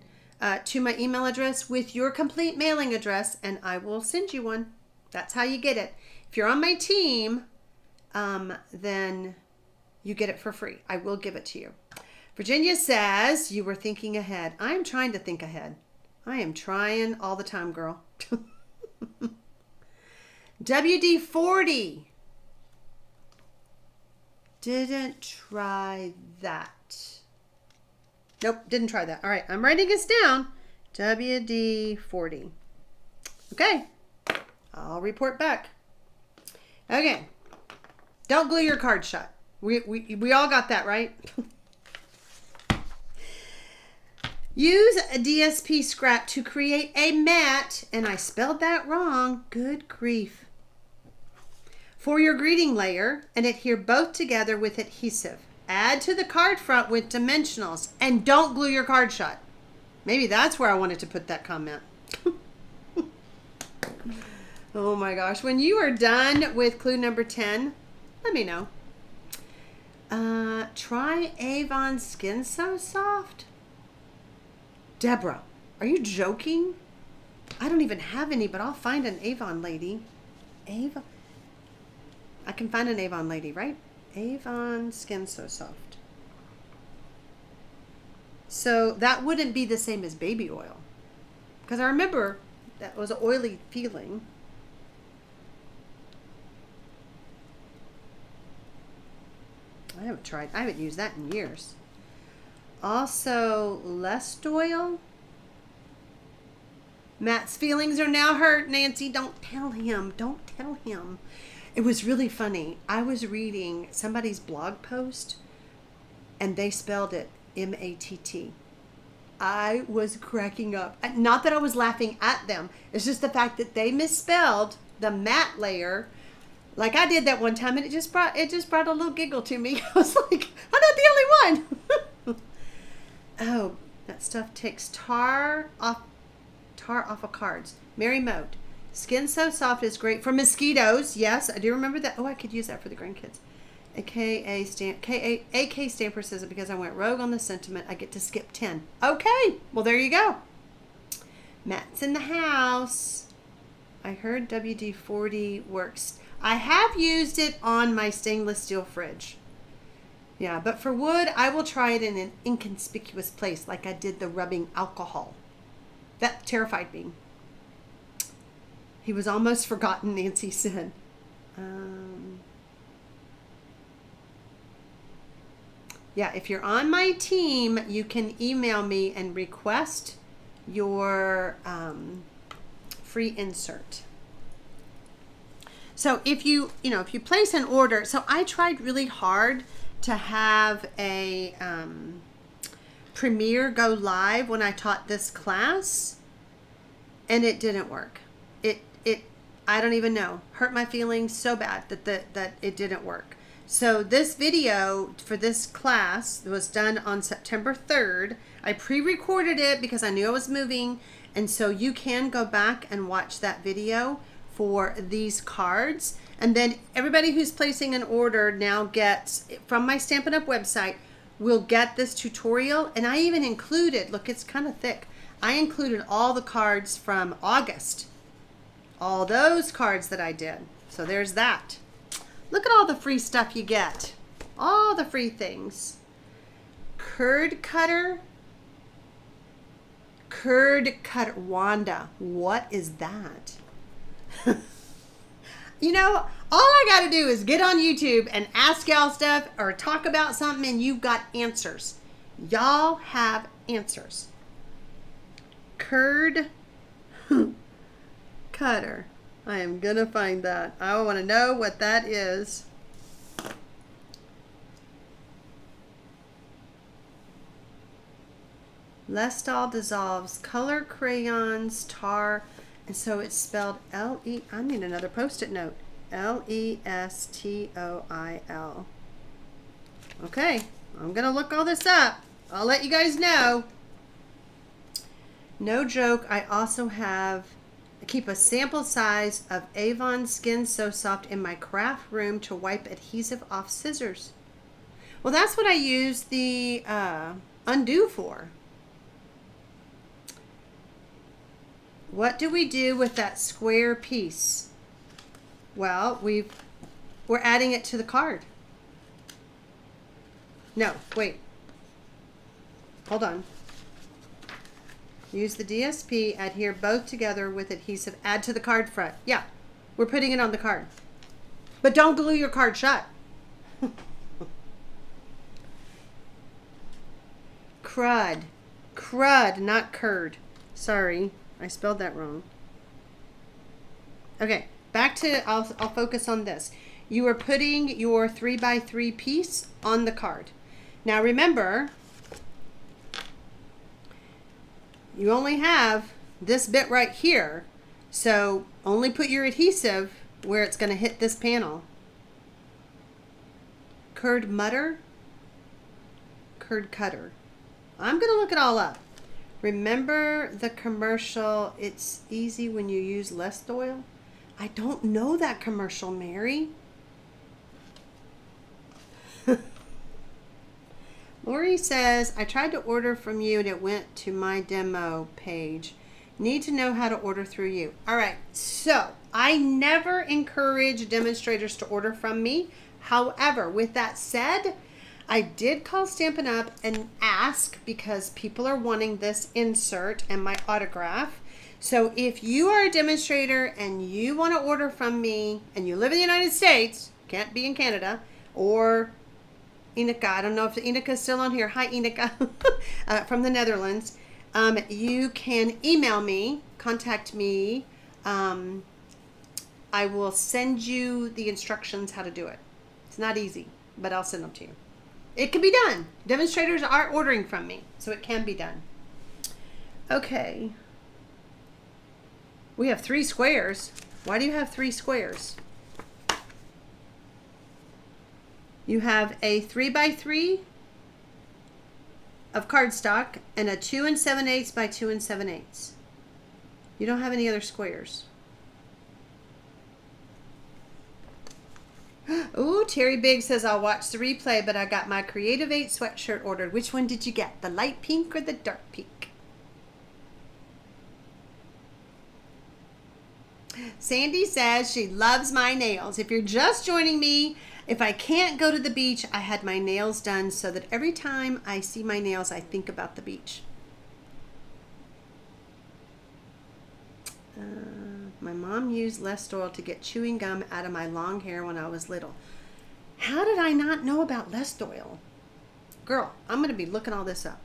A: to my email address with your complete mailing address, and I will send you one. That's how you get it. If you're on my team, then you get it for free. I will give it to you. Virginia says, you were thinking ahead. I am trying to think ahead. I am trying all the time, girl. WD-40. Didn't try that. Nope, didn't try that. All right, I'm writing this down. WD-40. Okay, I'll report back. Okay, don't glue your card shut. We all got that, right? Use a DSP scrap to create a mat, and I spelled that wrong. Good grief. For your greeting layer, and adhere both together with adhesive. Add to the card front with dimensionals, and don't glue your card shut. Maybe that's where I wanted to put that comment. Oh my gosh. When you are done with clue number 10, let me know. Try Avon Skin So Soft. Deborah, are you joking? I don't even have any, but I'll find an Avon lady. Avon. I can find an Avon lady, right? Avon Skin So Soft. So that wouldn't be the same as baby oil. Because I remember that was an oily feeling. I haven't used that in years. Also, Lest Oil. Matt's feelings are now hurt, Nancy. Don't tell him. Don't tell him. It was really funny. I was reading somebody's blog post, and they spelled it M-A-T-T. I was cracking up. Not that I was laughing at them. It's just the fact that they misspelled the matte layer like I did that one time, and it just brought a little giggle to me. I was like, I'm not the only one. Oh, that stuff takes tar off of cards. Mary Moat. Skin So Soft is great for mosquitoes. Yes, I do remember that. Oh, I could use that for the grandkids. AK Stamper says it because I went rogue on the sentiment. I get to skip 10. Okay, well there you go. Matt's in the house. I heard WD-40 works. I have used it on my stainless steel fridge. Yeah, but for wood, I will try it in an inconspicuous place like I did the rubbing alcohol. That terrified me. He was almost forgotten, Nancy said. Yeah, if you're on my team, you can email me and request your free insert. So if you place an order, so I tried really hard to have a Premiere go live when I taught this class, and it didn't work. I don't even know. Hurt my feelings so bad that it didn't work. So this video for this class was done on September 3rd. I pre-recorded it because I knew I was moving, and so you can go back and watch that video for these cards. And then everybody who's placing an order now gets, from my Stampin' Up! Website, will get this tutorial. And I even included, look, it's kind of thick. I included all the cards from August. All those cards that I did. So there's that. Look at all the free stuff you get. All the free things. Curd cutter. Wanda. What is that? You know, all I got to do is get on YouTube and ask y'all stuff or talk about something, and you've got answers. Y'all have answers. Curd cutter. I am going to find that. I want to know what that is. Lestall dissolves color crayons, tar, and so it's spelled L-E, I need another post-it note. L-E-S-T-O-I-L. Okay, I'm going to look all this up. I'll let you guys know. No joke, I also have, I keep a sample size of Avon Skin So Soft in my craft room to wipe adhesive off scissors. Well, that's what I use the undo for. What do we do with that square piece? Well, we're adding it to the card. No, wait. Hold on. Use the DSP, adhere both together with adhesive, add to the card front. Yeah, we're putting it on the card. But don't glue your card shut. Crud. Crud, not curd. Sorry, I spelled that wrong. Okay, back to, I'll focus on this. You are putting your 3x3 piece on the card. Now remember, you only have this bit right here, so only put your adhesive where it's going to hit this panel. Curd mutter, curd cutter. I'm going to look it all up. Remember the commercial, it's easy when you use less oil? I don't know that commercial, Mary. Lori says, I tried to order from you and it went to my demo page. Need to know how to order through you. All right, so I never encourage demonstrators to order from me. However, with that said, I did call Stampin' Up! And ask because people are wanting this insert and my autograph. So if you are a demonstrator and you want to order from me and you live in the United States, can't be in Canada, or Inika, I don't know if Inika is still on here. Hi, Inika, from the Netherlands. You can email me, contact me. I will send you the instructions how to do it. It's not easy, but I'll send them to you. It can be done. Demonstrators are ordering from me, so it can be done. Okay. We have 3 squares. Why do you have 3 squares? You have a 3x3 of cardstock and a 2 7/8 by 2 7/8. You don't have any other squares. Ooh, Terry Big says, I'll watch the replay, but I got my Creative 8 sweatshirt ordered. Which one did you get? The light pink or the dark pink? Sandy says she loves my nails. If you're just joining me, if I can't go to the beach, I had my nails done so that every time I see my nails, I think about the beach. My mom used less oil to get chewing gum out of my long hair when I was little. How did I not know about less oil? Girl, I'm going to be looking all this up.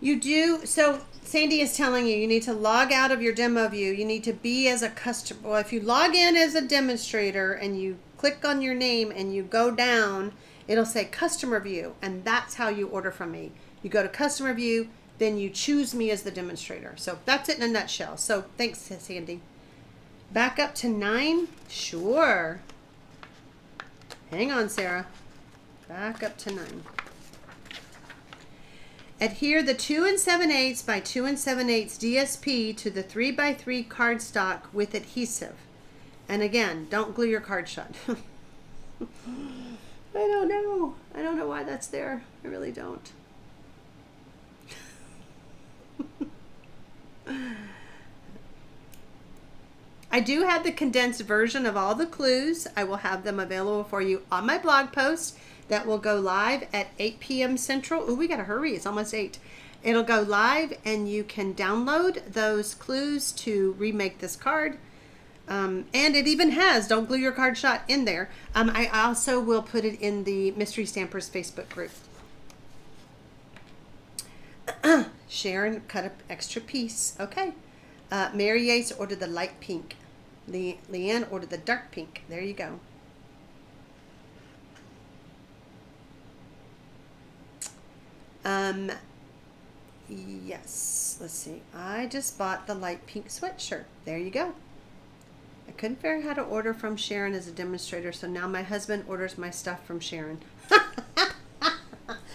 A: You do, so Sandy is telling you, you need to log out of your demo view. You need to be as a customer. Well, if you log in as a demonstrator and you click on your name and you go down, it'll say customer view, and that's how you order from me. You go to customer view, then you choose me as the demonstrator. So that's it in a nutshell. So thanks, Sandy. Back up to 9? Sure. Hang on, Sarah. Back up to 9. Adhere the 2 7/8 by 2 7/8 DSP to the 3x3 cardstock with adhesive. And again, don't glue your card shut. I don't know. I don't know why that's there. I really don't. I do have the condensed version of all the clues. I will have them available for you on my blog post that will go live at 8 p.m. Central. Ooh, we gotta hurry, it's almost 8. It'll go live and you can download those clues to remake this card. And it even has Don't Glue Your Card Shut in there. I also will put it in the Mystery Stampers Facebook group. Sharon cut an extra piece. Okay. Mary Yates ordered the light pink. Leanne ordered the dark pink. There you go. Yes. Let's see. I just bought the light pink sweatshirt. There you go. I couldn't figure out how to order from Sharon as a demonstrator, so now my husband orders my stuff from Sharon.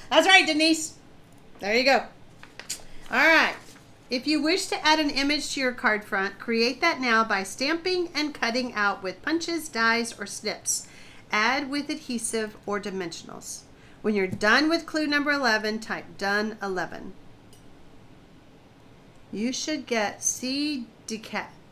A: That's right, Denise. There you go. All right. If you wish to add an image to your card front, create that now by stamping and cutting out with punches, dies, or snips. Add with adhesive or dimensionals. When you're done with clue number 11, type done 11. You should get C.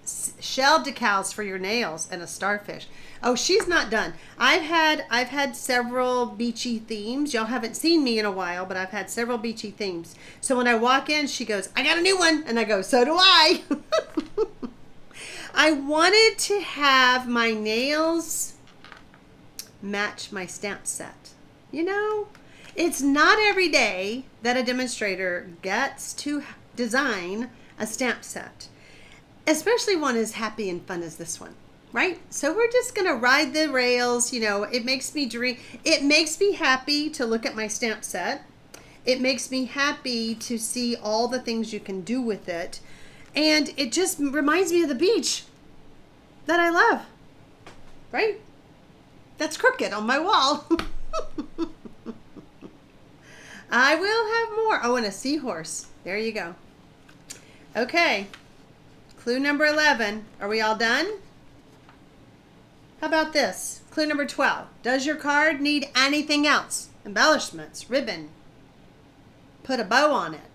A: shell decals for your nails and a starfish. Oh, she's not done. I've had several beachy themes. Y'all haven't seen me in a while, but I've had several beachy themes. So when I walk in, she goes, I got a new one. And I go, so do I. I wanted to have my nails match my stamp set. You know, it's not every day that a demonstrator gets to design a stamp set, especially one as happy and fun as this one, right? So we're just gonna ride the rails. You know, it makes me dream. It makes me happy to look at my stamp set. It makes me happy to see all the things you can do with it. And it just reminds me of the beach that I love, right? That's crooked on my wall. I will have more. Oh, and a seahorse. There you go. Okay. Clue number 11. Are we all done? How about this? Clue number 12. Does your card need anything else? Embellishments, ribbon, put a bow on it,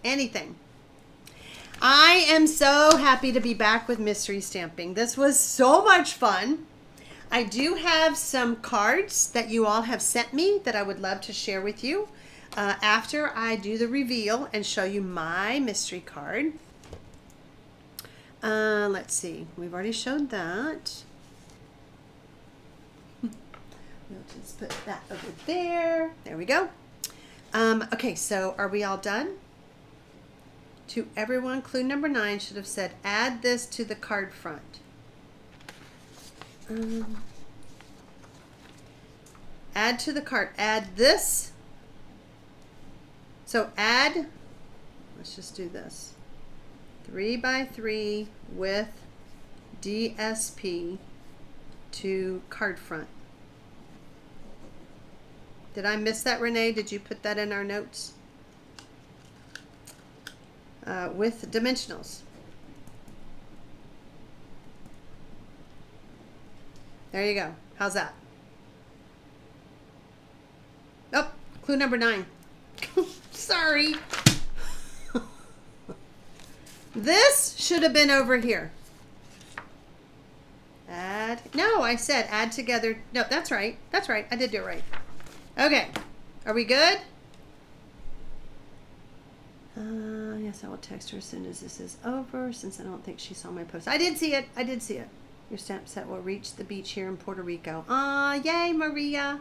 A: anything. I am so happy to be back with mystery stamping. This was so much fun. I do have some cards that you all have sent me that I would love to share with you after I do the reveal and show you my mystery card. Let's see. We've already showed that. We'll just put that over there. There we go. Okay, so are we all done? To everyone, clue number 9 should have said, add this to the card front. Add to the card. Add this. So add, let's just do this. 3x3 with DSP to card front. Did I miss that, Renee? Did you put that in our notes? With dimensionals. There you go. How's that? Oh, clue number 9. Sorry. This should have been over here. Add. No, I said add together. No, that's right. That's right. I did do it right. Okay. Are we good? Yes, I will text her as soon as this is over, since I don't think she saw my post. I did see it. I did see it. Your stamp set will reach the beach here in Puerto Rico. Yay, Maria.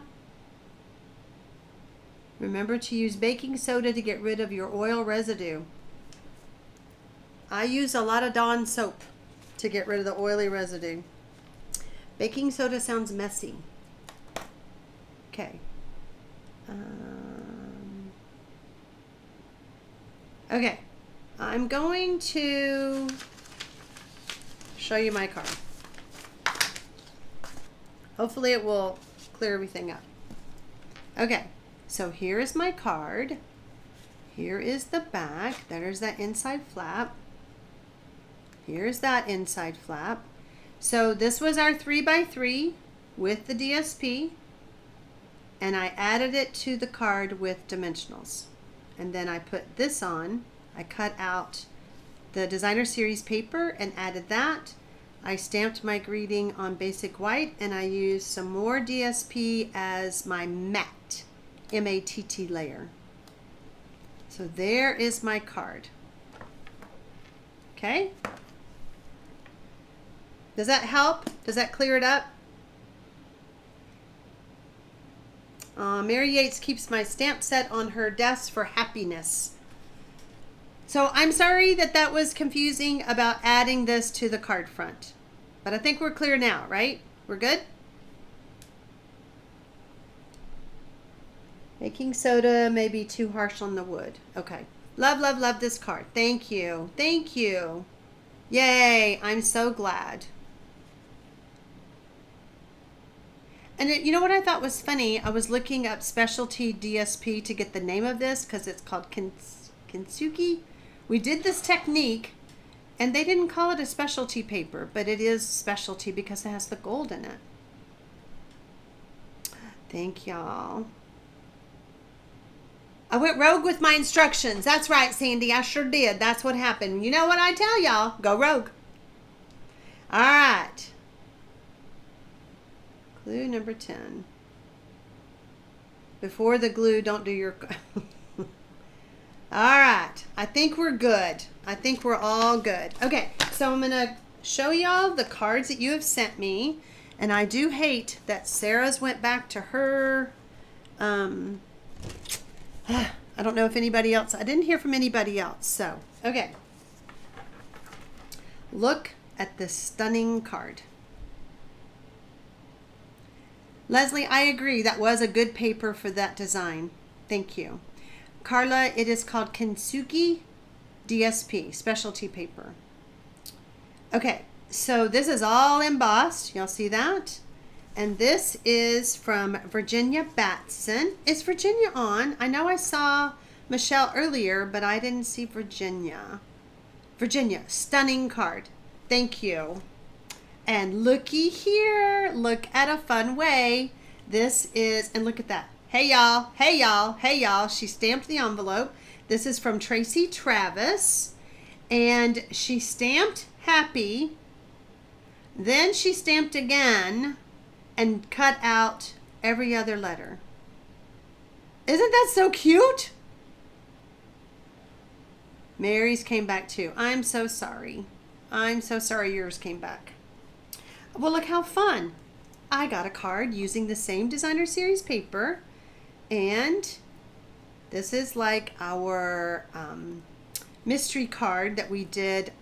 A: Remember to use baking soda to get rid of your oil residue. I use a lot of Dawn soap to get rid of the oily residue. Baking soda sounds messy. Okay. Okay. I'm going to show you my card. Hopefully it will clear everything up. Okay. So here is my card. Here is the back. There's that inside flap. Here's that inside flap. So this was our 3x3 with the DSP. And I added it to the card with dimensionals. And then I put this on. I cut out the designer series paper and added that. I stamped my greeting on basic white, and I used some more DSP as my matte, M-A-T-T layer. So there is my card. Okay? Does that help? Does that clear it up? Mary Yates keeps my stamp set on her desk for happiness. So I'm sorry that that was confusing about adding this to the card front. But I think we're clear now, right? We're good? Baking soda may be too harsh on the wood. Okay. Love, love, love this card. Thank you. Thank you. Yay. I'm so glad. And you know what I thought was funny? I was looking up specialty DSP to get the name of this because it's called Kintsugi. We did this technique and they didn't call it a specialty paper, but it is specialty because it has the gold in it. Thank y'all. I went rogue with my instructions. That's right, Sandy. I sure did. That's what happened. You know what I tell y'all? Go rogue. All right. Clue number 10. Before the glue, don't do your... All right. I think we're good. I think we're all good. Okay, so I'm going to show y'all the cards that you have sent me. And I do hate that Sarah's went back to her... I don't know if anybody else... I didn't hear from anybody else. So, okay. Look at this stunning card. Leslie, I agree. That was a good paper for that design. Thank you. Carla, it is called Kintsugi DSP, specialty paper. Okay, so this is all embossed. Y'all see that? And this is from Virginia Batson. Is Virginia on? I know I saw Michelle earlier, but I didn't see Virginia. Virginia, stunning card. Thank you. And looky here, look at a fun way. This is, and look at that. Hey y'all, hey y'all, hey y'all. She stamped the envelope. This is from Tracy Travis. And she stamped happy. Then she stamped again and cut out every other letter. Isn't that so cute? Mary's came back too. I'm so sorry. I'm so sorry yours came back. Well, look how fun. I got a card using the same designer series paper, and this is like our mystery card that we did,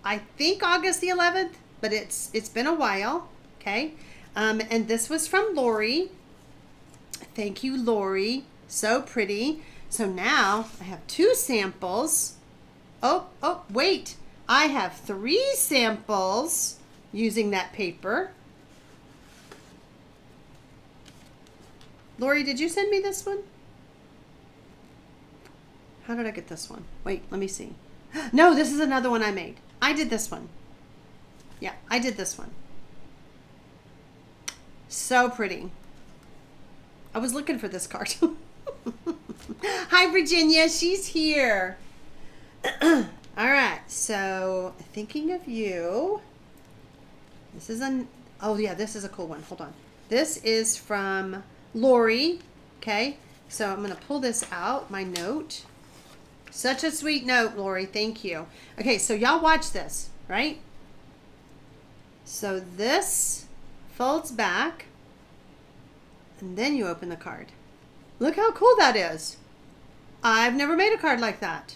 A: I think August the 11th, but it's been a while, okay? And this was from Lori. Thank you, Lori. So pretty. So now I have 2 samples. Oh, wait. I have 3 samples using that paper. Lori, did you send me this one? How did I get this one? Wait, let me see. No, this is another one I made. I did this one. Yeah, I did this one. So pretty. I was looking for this card. Hi, Virginia. She's here. All right. So, thinking of you. This is oh yeah, this is a cool one. Hold on. This is from Lori. Okay. So I'm going to pull this out, my note. Such a sweet note, Lori. Thank you. Okay, so y'all watch this, right? So this folds back, and then you open the card. Look how cool that is. I've never made a card like that.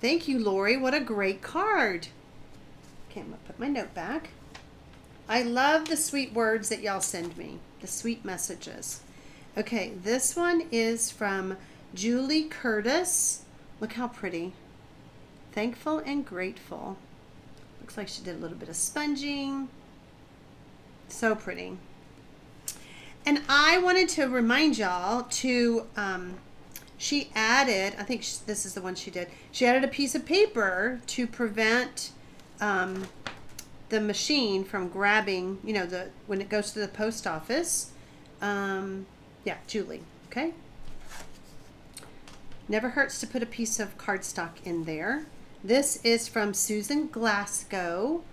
A: Thank you, Lori. What a great card. Okay, I'm going to put my note back. I love the sweet words that y'all send me, the sweet messages. Okay, this one is from Julie Curtis. Look how pretty. Thankful and grateful. Looks like she did a little bit of sponging. So pretty. And I wanted to remind y'all to, she added, I think this is the one she did. She added a piece of paper to prevent the machine from grabbing, you know, when it goes to the post office. Yeah, Julie, okay? Never hurts to put a piece of cardstock in there. This is from Susan Glasgow,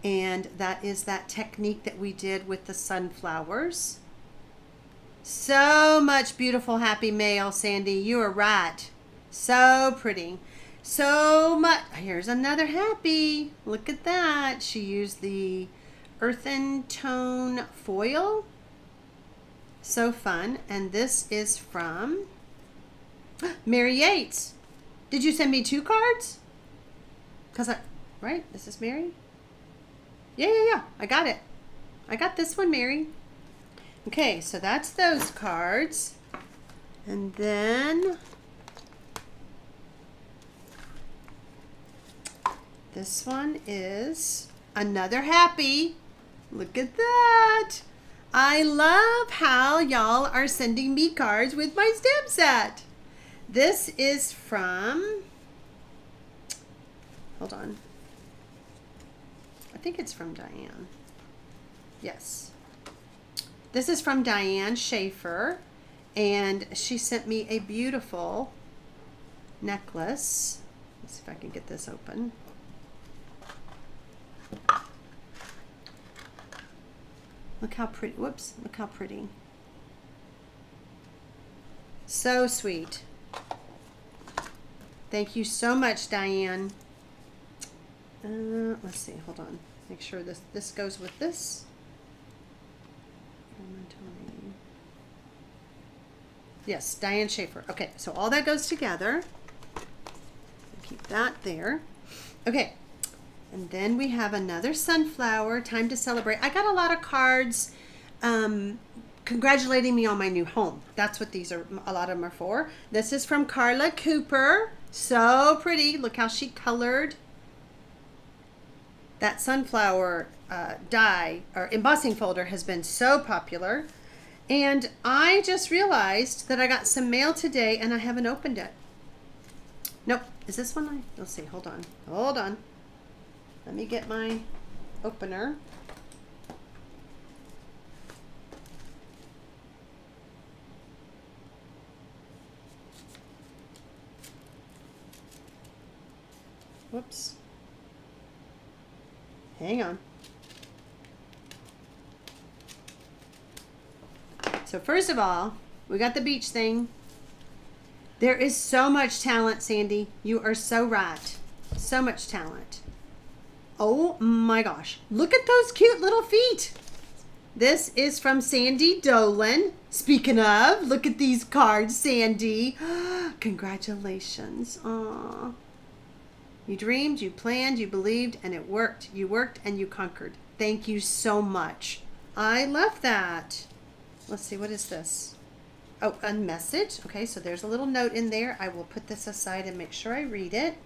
A: and that is that technique that we did with the sunflowers. So much beautiful happy mail, Sandy. You are right. So pretty. So much. Here's another happy. Look at that. She used the earthen tone foil. So fun. And this is from Mary Yates. Did you send me 2 cards? Right? This is Mary? Yeah. I got it. I got this one, Mary. Okay, so that's those cards. And then this one is another happy. Look at that. I love how y'all are sending me cards with my stamp set. This is from, hold on. I think it's from Diane. Yes. This is from Diane Schaefer, and she sent me a beautiful necklace. Let's see if I can get this open. Look how pretty. Whoops. Look how pretty. So sweet. Thank you so much, Diane. Let's see. Hold on. Make sure this goes with this. Yes, Diane Schaefer. Okay, so all that goes together. Keep that there. Okay, and then we have another sunflower. Time to celebrate. I got a lot of cards congratulating me on my new home. That's what these are. A lot of them are for. This is from Carla Cooper. So pretty. Look how she colored that sunflower die or embossing folder has been so popular. And I just realized that I got some mail today and I haven't opened it. Nope. Is this one? Let's see. Hold on. Hold on. Let me get my opener. Whoops. Hang on. So first of all, we got the beach thing. There is so much talent, Sandy. You are so right. So much talent. Oh my gosh. Look at those cute little feet. This is from Sandy Dolan. Speaking of, look at these cards, Sandy. Congratulations. Aww. You dreamed, you planned, you believed, and it worked. You worked and you conquered. Thank you so much. I love that. Let's see, what is this? Oh, a message. Okay, so there's a little note in there. I will put this aside and make sure I read it.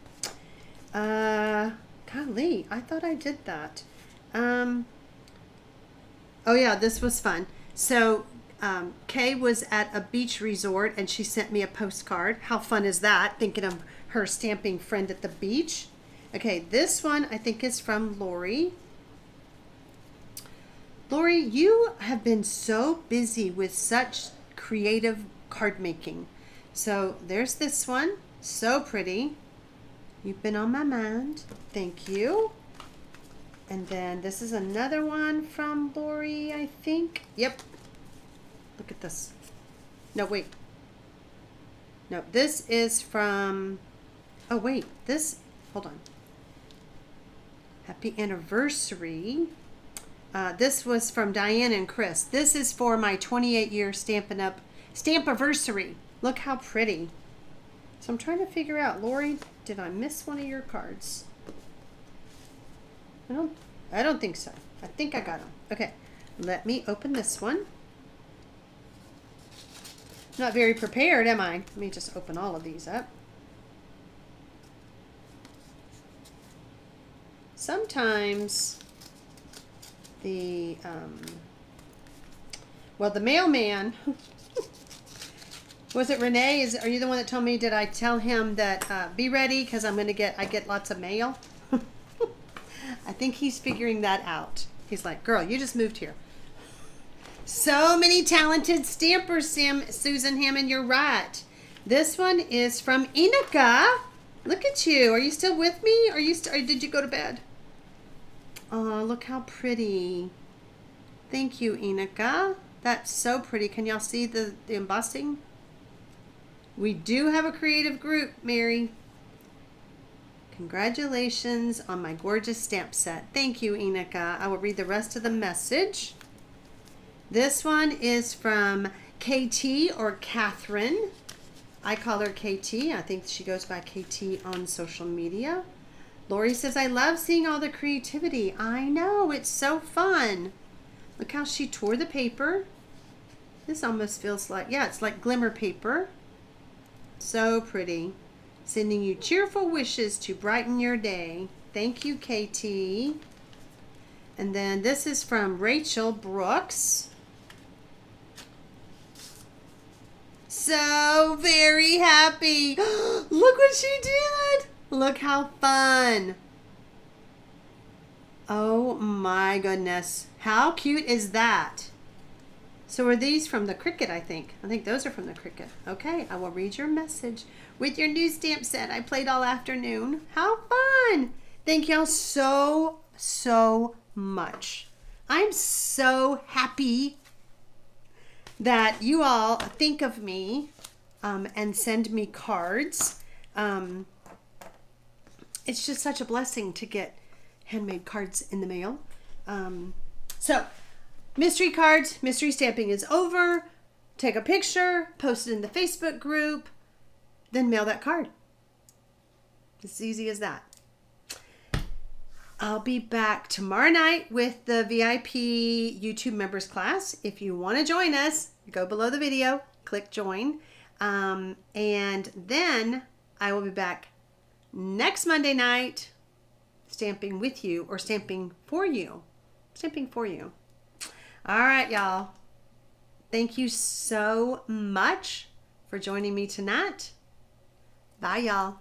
A: Golly, I thought I did that. Oh yeah, this was fun. So Kay was at a beach resort and she sent me a postcard. How fun is that? Thinking of her stamping friend at the beach. Okay, this one I think is from Lori. Lori, you have been so busy with such creative card making. So there's this one. So pretty. You've been on my mind. Thank you. And then this is another one from Lori, I think. Yep. Look at this. No, wait. No, this is from... Oh, wait. This... Hold on. Happy anniversary. This was from Diane and Chris. This is for my 28-year Stampiversary. Look how pretty. So I'm trying to figure out, Lori, did I miss one of your cards? I don't think so. I think I got them. Okay, let me open this one. Not very prepared, am I? Let me just open all of these up. Sometimes the mailman was it Renee? Are you the one that told me? Did I tell him that be ready because I get lots of mail? I think he's figuring that out. He's like, girl, you just moved here. So many talented stampers, Susan Hammond. You're right. This one is from Inika. Look at you. Are you still with me? Or did you go to bed? Oh, look how pretty. Thank you, Inika. That's so pretty. Can y'all see the embossing? We do have a creative group, Mary. Congratulations on my gorgeous stamp set. Thank you, Inika. I will read the rest of the message. This one is from KT or Catherine. I call her KT. I think she goes by KT on social media. Lori says, I love seeing all the creativity. I know, it's so fun. Look how she tore the paper. This almost feels like, yeah, it's like glimmer paper. So pretty. Sending you cheerful wishes to brighten your day. Thank you, KT. And then this is from Rachel Brooks. So very happy. Look what she did. Look how fun. Oh my goodness. How cute is that? So are these from the Cricut, I think? I think those are from the Cricut. Okay, I will read your message. With your new stamp set, I played all afternoon. How fun. Thank y'all so much I'm so happy that you all think of me and send me cards. It's just such a blessing to get handmade cards in the mail. So, mystery cards, mystery stamping is over. Take a picture, post it in the Facebook group, then mail that card. It's easy as that. I'll be back tomorrow night with the VIP YouTube members class. If you want to join us, go below the video, click join. And then I will be back next Monday night stamping with you or stamping for you. Stamping for you. All right, y'all. Thank you so much for joining me tonight. Bye, y'all.